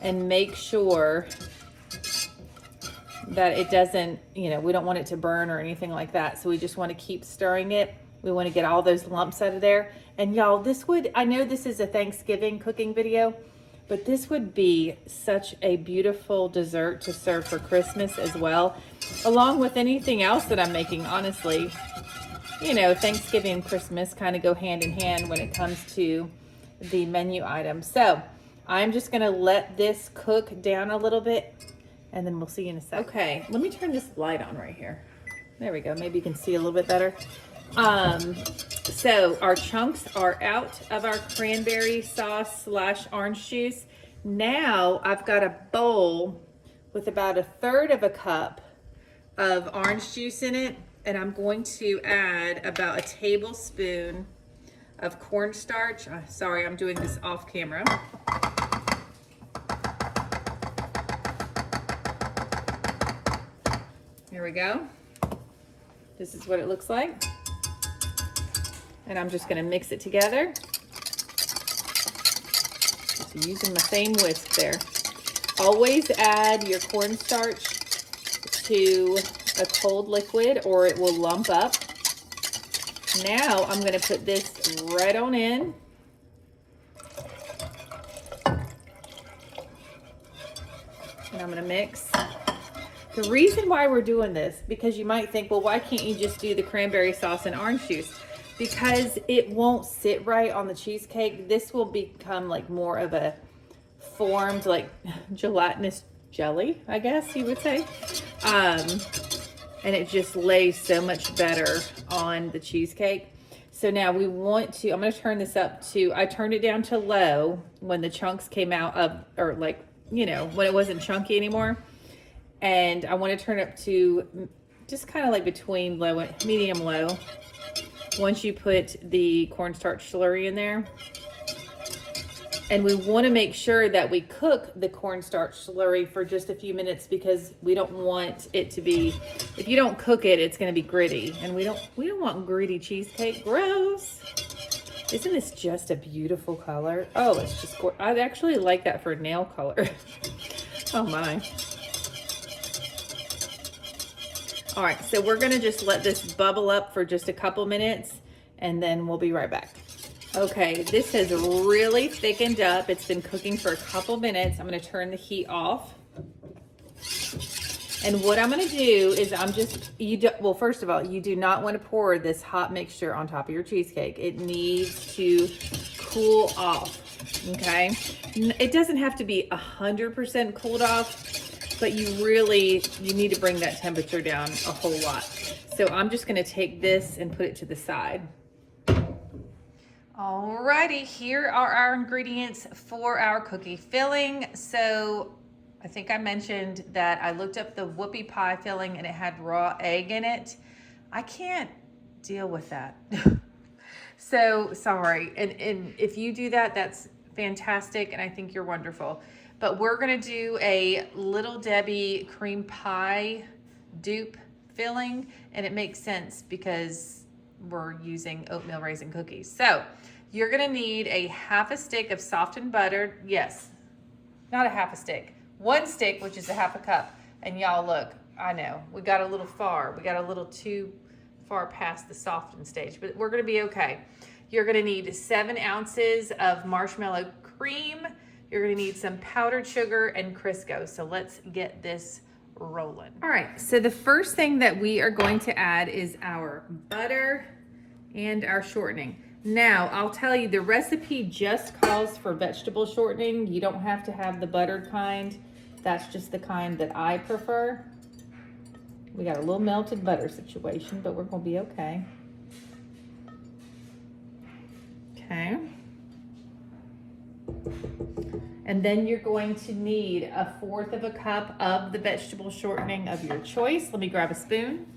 and make sure that it doesn't, we don't want it to burn or anything like that. So we just want to keep stirring it. We want to get all those lumps out of there. And y'all, this would, I know this is a Thanksgiving cooking video, but this would be such a beautiful dessert to serve for Christmas as well, along with anything else that I'm making, honestly. You know, Thanksgiving and Christmas kind of go hand in hand when it comes to the menu items. So I'm just gonna let this cook down a little bit and then we'll see you in a second. Okay, let me turn this light on right here. There we go, maybe you can see a little bit better. So our chunks are out of our cranberry sauce / orange juice. Now I've got a bowl with about 1/3 cup of orange juice in it, and I'm going to add about 1 tablespoon of cornstarch. Sorry, I'm doing this off camera. Here we go. This is what it looks like. And I'm just gonna mix it together. Just using the same whisk there. Always add your cornstarch to a cold liquid or it will lump up. Now I'm gonna put this right on in. And I'm gonna mix. The reason why we're doing this, because you might think, well, why can't you just do the cranberry sauce and orange juice? Because it won't sit right on the cheesecake. This will become like more of a formed, like gelatinous jelly, I guess you would say. And it just lays so much better on the cheesecake. So now we want to, I'm gonna turn this up to, I turned it down to low when the chunks came out of, or like, you know, when it wasn't chunky anymore. And I want to turn it up to just kind of like between low and medium low. Once you put the cornstarch slurry in there. And we want to make sure that we cook the cornstarch slurry for just a few minutes because we don't want it to be, if you don't cook it, it's going to be gritty. And we don't want gritty cheesecake. Gross. Isn't this just a beautiful color? Oh, it's just, I'd actually like that for nail color. Oh my. All right, so we're gonna just let this bubble up for just a couple minutes and then we'll be right back. Okay, this has really thickened up. It's been cooking for a couple minutes. I'm gonna turn the heat off. And what I'm gonna do is well, first of all, you do not wanna pour this hot mixture on top of your cheesecake. It needs to cool off, okay? It doesn't have to be 100% cooled off, but you need to bring that temperature down a whole lot. So I'm just gonna take this and put it to the side. Alrighty, here are our ingredients for our cookie filling. So I think I mentioned that I looked up the whoopie pie filling and it had raw egg in it. I can't deal with that. So sorry, and if you do that, that's fantastic and I think you're wonderful. But we're gonna do a Little Debbie cream pie dupe filling, and it makes sense because we're using oatmeal raisin cookies. So you're gonna need a 1/2 stick of softened butter. Yes, not a 1/2 stick. 1 stick, which is a 1/2 cup. And y'all look, I know, we got a little far. We got a little too far past the softened stage, but we're gonna be okay. You're gonna need 7 ounces of marshmallow cream. You're gonna need some powdered sugar and Crisco. So let's get this rolling. All right, so the first thing that we are going to add is our butter and our shortening. Now, I'll tell you, the recipe just calls for vegetable shortening. You don't have to have the buttered kind. That's just the kind that I prefer. We got a little melted butter situation, but we're gonna be okay. Okay. And then you're going to need 1/4 cup of the vegetable shortening of your choice. Let me grab a spoon.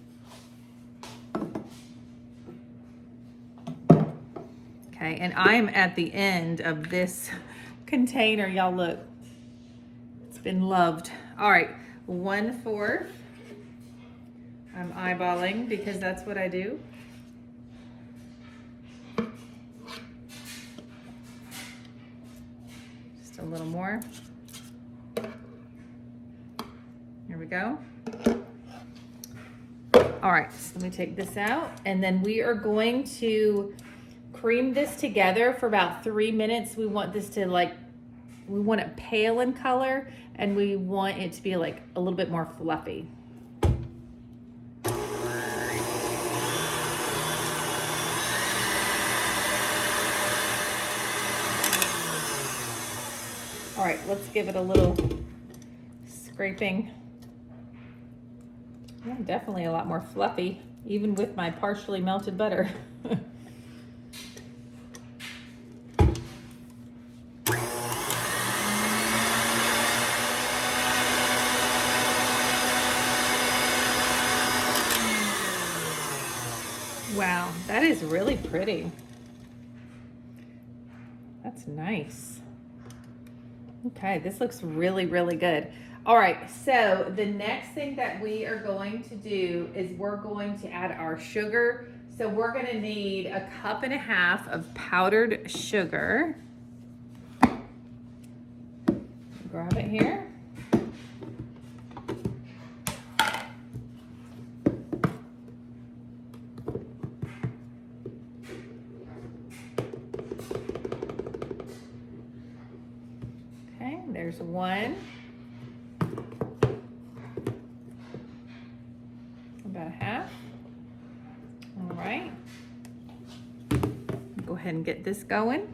Okay, and I'm at the end of this container. Y'all look, it's been loved. All right, 1/4. I'm eyeballing because that's what I do. A little more. Here we go. All right, so let me take this out. And then we are going to cream this together for about 3 minutes. We want this to we want it pale in color, and we want it to be like a little bit more fluffy. All right, let's give it a little scraping. Yeah, definitely a lot more fluffy, even with my partially melted butter. Wow, that is really pretty. That's nice. Okay, this looks really, really good. All right, so the next thing that we are going to do is we're going to add our sugar. So we're gonna need 1.5 cups of powdered sugar. Grab it here. Okay, there's one. About 1/2. All right. Go ahead and get this going.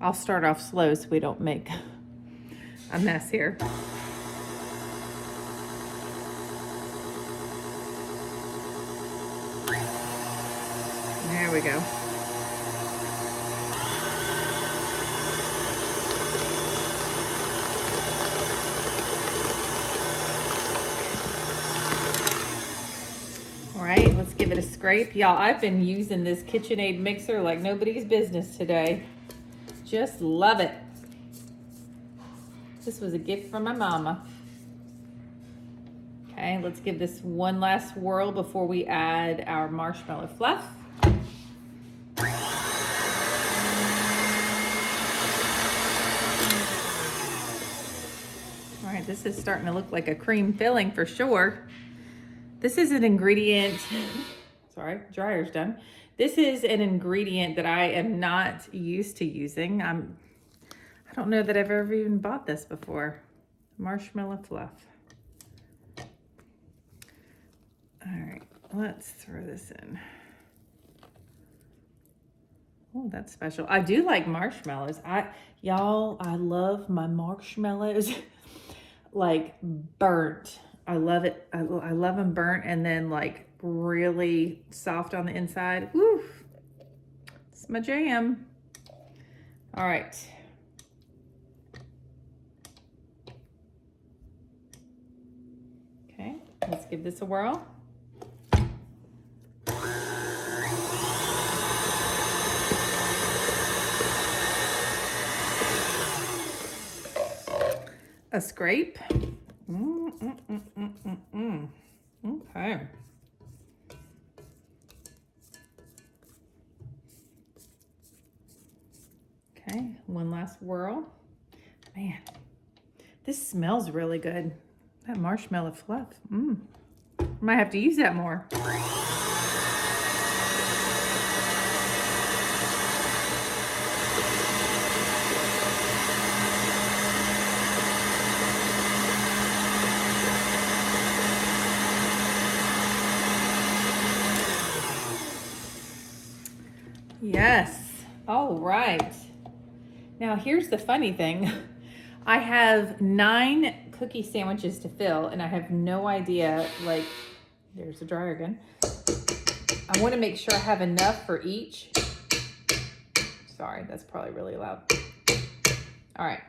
I'll start off slow so we don't make a mess here. There we go. All right, let's give it a scrape. Y'all, I've been using this KitchenAid mixer like nobody's business today. Just love it. This was a gift from my mama. Okay, let's give this one last swirl before we add our marshmallow fluff. All right, this is starting to look like a cream filling for sure. This is an ingredient, sorry, dryer's done. This is an ingredient that I am not used to using. I don't know that I've ever even bought this before. Marshmallow fluff. All right, let's throw this in. Oh, that's special. I do like marshmallows. Y'all, I love my marshmallows like burnt. I love it. I love them burnt and then like really soft on the inside. Woo! It's my jam. All right. Okay, let's give this a whirl. A scrape. Okay. Okay, one last whirl. Man, this smells really good. That marshmallow fluff. Might have to use that more. Yes. All right. Now here's the funny thing. I have 9 cookie sandwiches to fill and I have no idea, like, there's the dryer again. I want to make sure I have enough for each. Sorry, that's probably really loud. All right.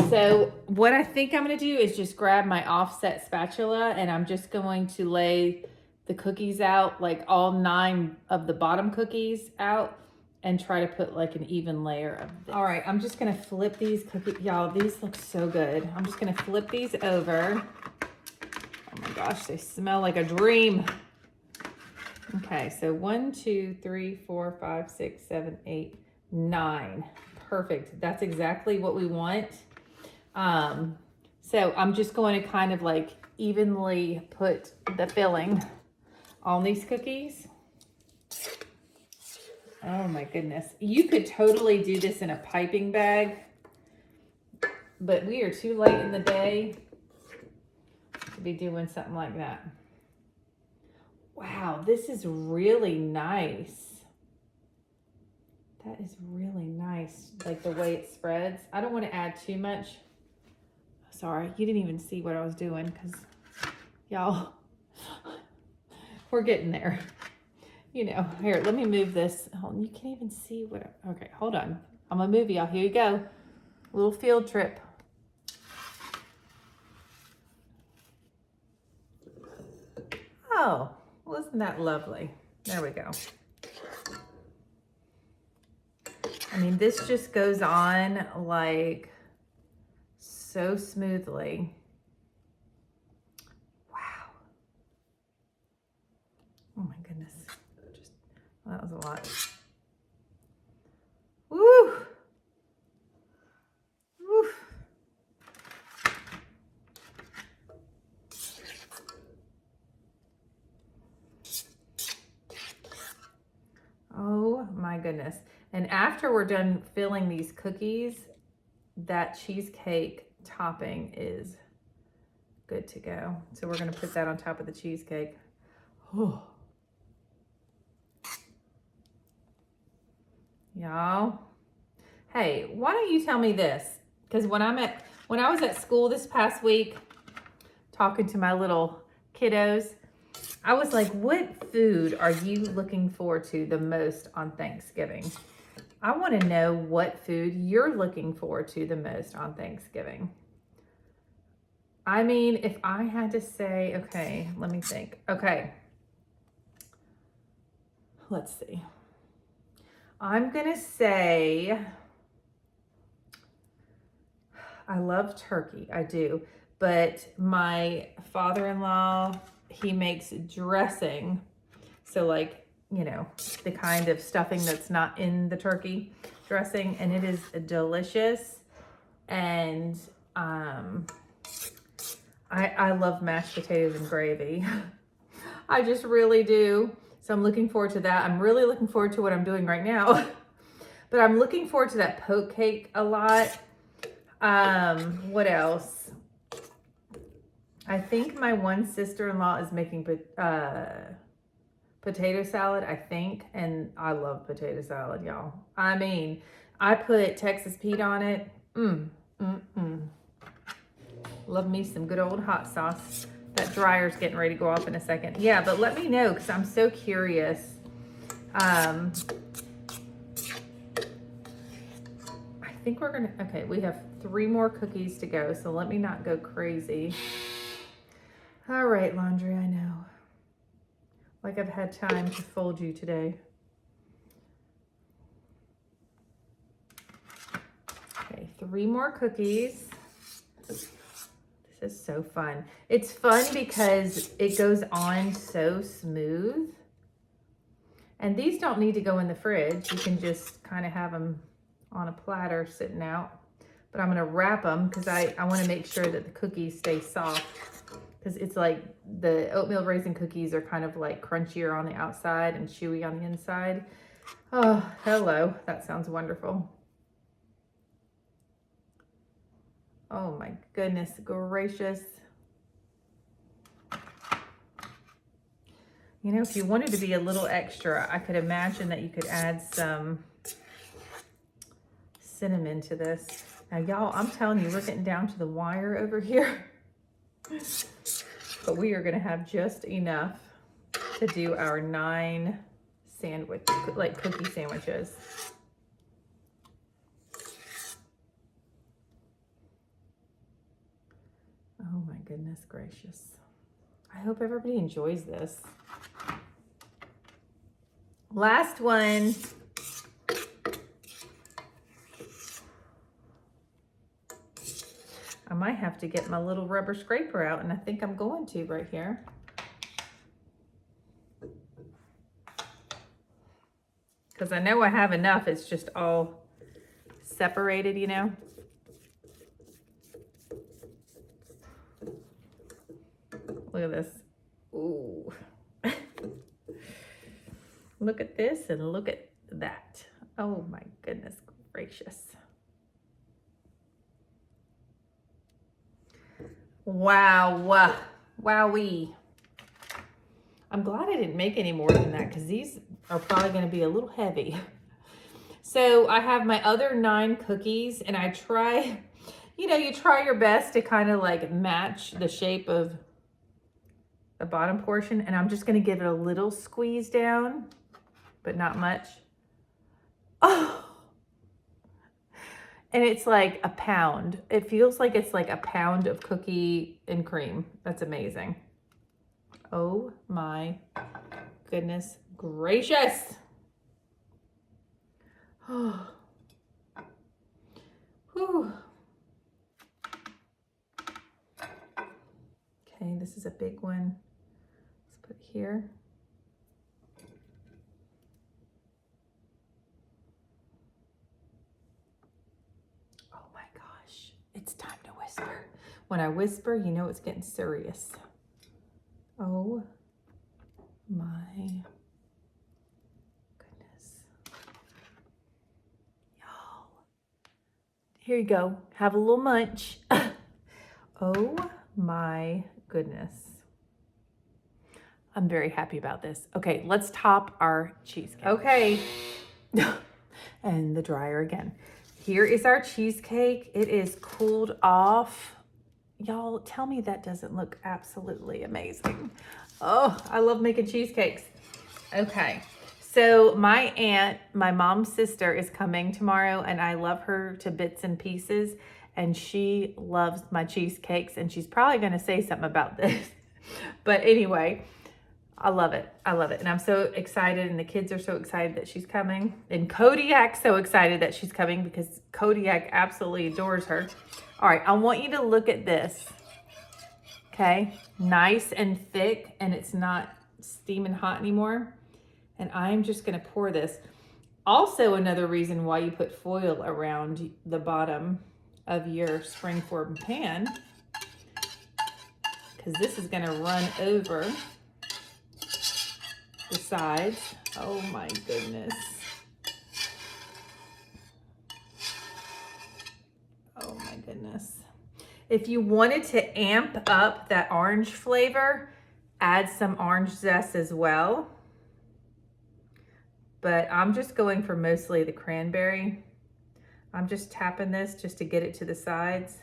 So what I think I'm going to do is just grab my offset spatula and I'm just going to lay the cookies out, like all 9 of the bottom cookies out, and try to put like an even layer of this. All right, I'm just gonna flip these cookies. Y'all, these look so good. I'm just gonna flip these over. Oh my gosh, they smell like a dream. Okay, so 1, 2, 3, 4, 5, 6, 7, 8, 9. Perfect, that's exactly what we want. So So I'm just going to kind of like evenly put the filling on these cookies. Oh my goodness. You could totally do this in a piping bag, but we are too late in the day to be doing something like that. Wow, this is really nice. That is really nice, like the way it spreads. I don't want to add too much. Sorry, you didn't even see what I was doing because y'all, we're getting there. You know, here, let me move this. Oh, you can't even see what, okay, hold on. I'm gonna move y'all. Here you go. Little field trip. Oh, wasn't that lovely? There we go. I mean, this just goes on like so smoothly. Wow. Oh my goodness. That was a lot. Woo! Woo! Oh my goodness. And after we're done filling these cookies, that cheesecake topping is good to go. So we're gonna put that on top of the cheesecake. Oh. Y'all, hey, why don't you tell me this? Because when I was at school this past week, talking to my little kiddos, I was like, what food are you looking forward to the most on Thanksgiving? I want to know what food you're looking forward to the most on Thanksgiving. I mean, if I had to say, okay, let me think. Okay, let's see. I'm gonna say, I love turkey, I do, but my father-in-law, he makes dressing. So like, you know, the kind of stuffing that's not in the turkey dressing, and it is delicious. And I love mashed potatoes and gravy. I just really do. So I'm looking forward to that. I'm really looking forward to what I'm doing right now. But I'm looking forward to that poke cake a lot. What else? I think my one sister-in-law is making potato salad, I think. And I love potato salad, y'all. I mean, I put Texas Pete on it. Love me some good old hot sauce. That dryer's getting ready to go off in a second. Yeah, but let me know because I'm so curious. I think we're gonna, okay, we have 3 more cookies to go, so let me not go crazy. All right, laundry, I know. Like I've had time to fold you today. Okay, 3 more cookies. This is so fun. It's fun because it goes on so smooth. And these don't need to go in the fridge. You can just kind of have them on a platter sitting out. But I'm gonna wrap them because I wanna make sure that the cookies stay soft. Because it's like the oatmeal raisin cookies are kind of like crunchier on the outside and chewy on the inside. Oh, hello, that sounds wonderful. Oh my goodness gracious. You know, if you wanted to be a little extra, I could imagine that you could add some cinnamon to this. Now, y'all, I'm telling you, we're getting down to the wire over here. But we are going to have just enough to do our 9 sandwich, like cookie sandwiches. Oh my goodness gracious. I hope everybody enjoys this. Last one. I might have to get my little rubber scraper out, and I think I'm going to right here. Because I know I have enough, it's just all separated, you know. Look at this. Ooh. Look at this and look at that. Oh my goodness gracious. Wow. Wowee. I'm glad I didn't make any more than that because these are probably going to be a little heavy. So I have my other 9 cookies and I try, you try your best to kind of like match the shape of the bottom portion, and I'm just going to give it a little squeeze down, but not much. Oh, and it's like a pound. It feels like it's like a pound of cookie and cream. That's amazing. Oh my goodness gracious. Oh. Whew. Okay, this is a big one. Let's put it here. Oh my gosh, it's time to whisper. When I whisper, you know it's getting serious. Oh my goodness. Y'all, here you go. Have a little munch. Oh my goodness. I'm very happy about this. Okay, let's top our cheesecake. Okay. And the dryer again. Here is our cheesecake. It is cooled off. Y'all, tell me that doesn't look absolutely amazing. Oh, I love making cheesecakes. Okay, so my aunt, my mom's sister, is coming tomorrow, and I love her to bits and pieces, and she loves my cheesecakes, and she's probably gonna say something about this. But anyway, I love it. I love it. And I'm so excited, and the kids are so excited that she's coming. And Kodiak's so excited that she's coming because Kodiak absolutely adores her. All right, I want you to look at this. Okay, nice and thick, and it's not steaming hot anymore. And I'm just gonna pour this. Also, another reason why you put foil around the bottom of your springform pan, because this is gonna run over the sides. Oh my goodness. Oh my goodness. If you wanted to amp up that orange flavor, add some orange zest as well. But I'm just going for mostly the cranberry. I'm just tapping this just to get it to the sides.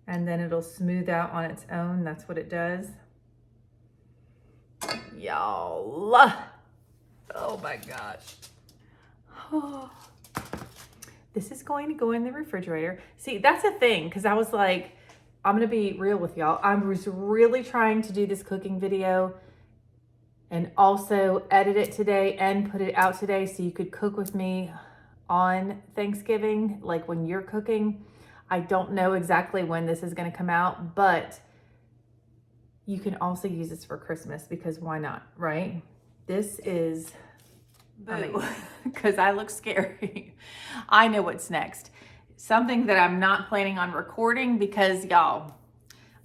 And then it'll smooth out on its own. That's what it does. Y'all. Oh my gosh. Oh. This is going to go in the refrigerator. See, that's a thing, because I was like, I'm going to be real with y'all. I was really trying to do this cooking video and also edit it today and put it out today so you could cook with me on Thanksgiving, like when you're cooking. I don't know exactly when this is going to come out, but you can also use this for Christmas because why not, right? This is... Boo, because I look scary. I know what's next. Something that I'm not planning on recording because y'all,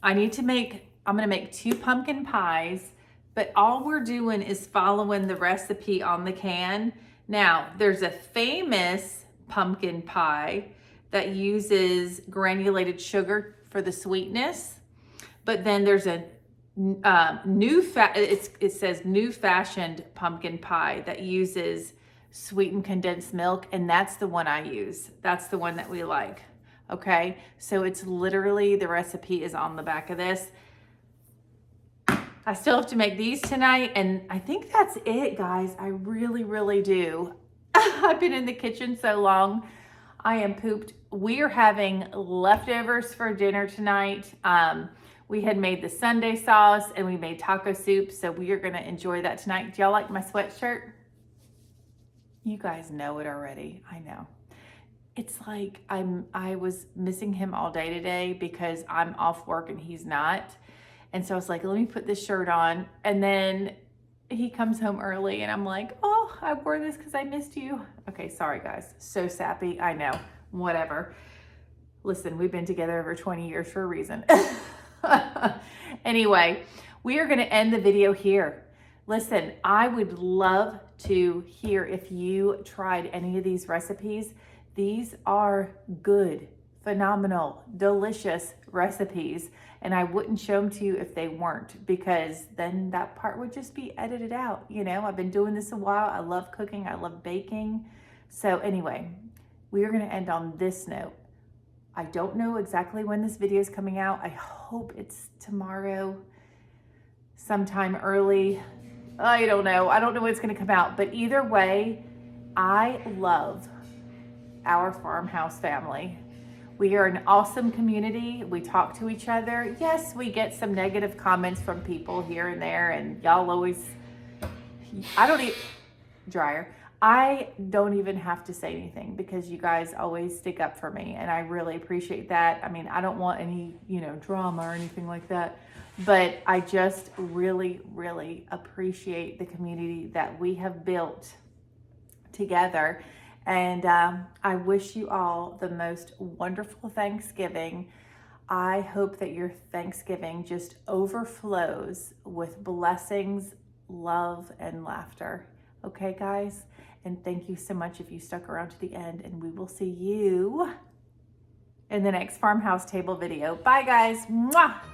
I'm gonna make 2 pumpkin pies, but all we're doing is following the recipe on the can. Now, there's a famous pumpkin pie that uses granulated sugar for the sweetness, but then there's a it says new fashioned pumpkin pie that uses sweetened condensed milk, and that's the one I use. That's the one that we like. Okay, so it's literally, the recipe is on the back of this. I still have to make these tonight, and I think that's it, guys. I really do. I've been in the kitchen so long, I am pooped. We are having leftovers for dinner tonight. We had made the Sunday sauce and we made taco soup, so we are gonna enjoy that tonight. Do y'all like my sweatshirt? You guys know it already, I know. It's like I was missing him all day today because I'm off work and he's not. And so I was like, let me put this shirt on. And then he comes home early and I'm like, oh, I wore this because I missed you. Okay, sorry guys, so sappy, I know, whatever. Listen, we've been together over 20 years for a reason. Anyway, we are going to end the video here. Listen, I would love to hear if you tried any of these recipes. These are good, phenomenal, delicious recipes. And I wouldn't show them to you if they weren't, because then that part would just be edited out. You know, I've been doing this a while. I love cooking. I love baking. So anyway, we are going to end on this note. I don't know exactly when this video is coming out. I hope it's tomorrow, sometime early. I don't know. I don't know when it's going to come out. But either way, I love our Farmhouse family. We are an awesome community. We talk to each other. Yes, we get some negative comments from people here and there, and y'all always, I don't even have to say anything because you guys always stick up for me, and I really appreciate that. I mean, I don't want any, drama or anything like that, but I just really, really appreciate the community that we have built together. And I wish you all the most wonderful Thanksgiving. I hope that your Thanksgiving just overflows with blessings, love, and laughter. Okay, guys? And thank you so much if you stuck around to the end, and we will see you in the next Farmhouse Table video. Bye, guys. Mwah!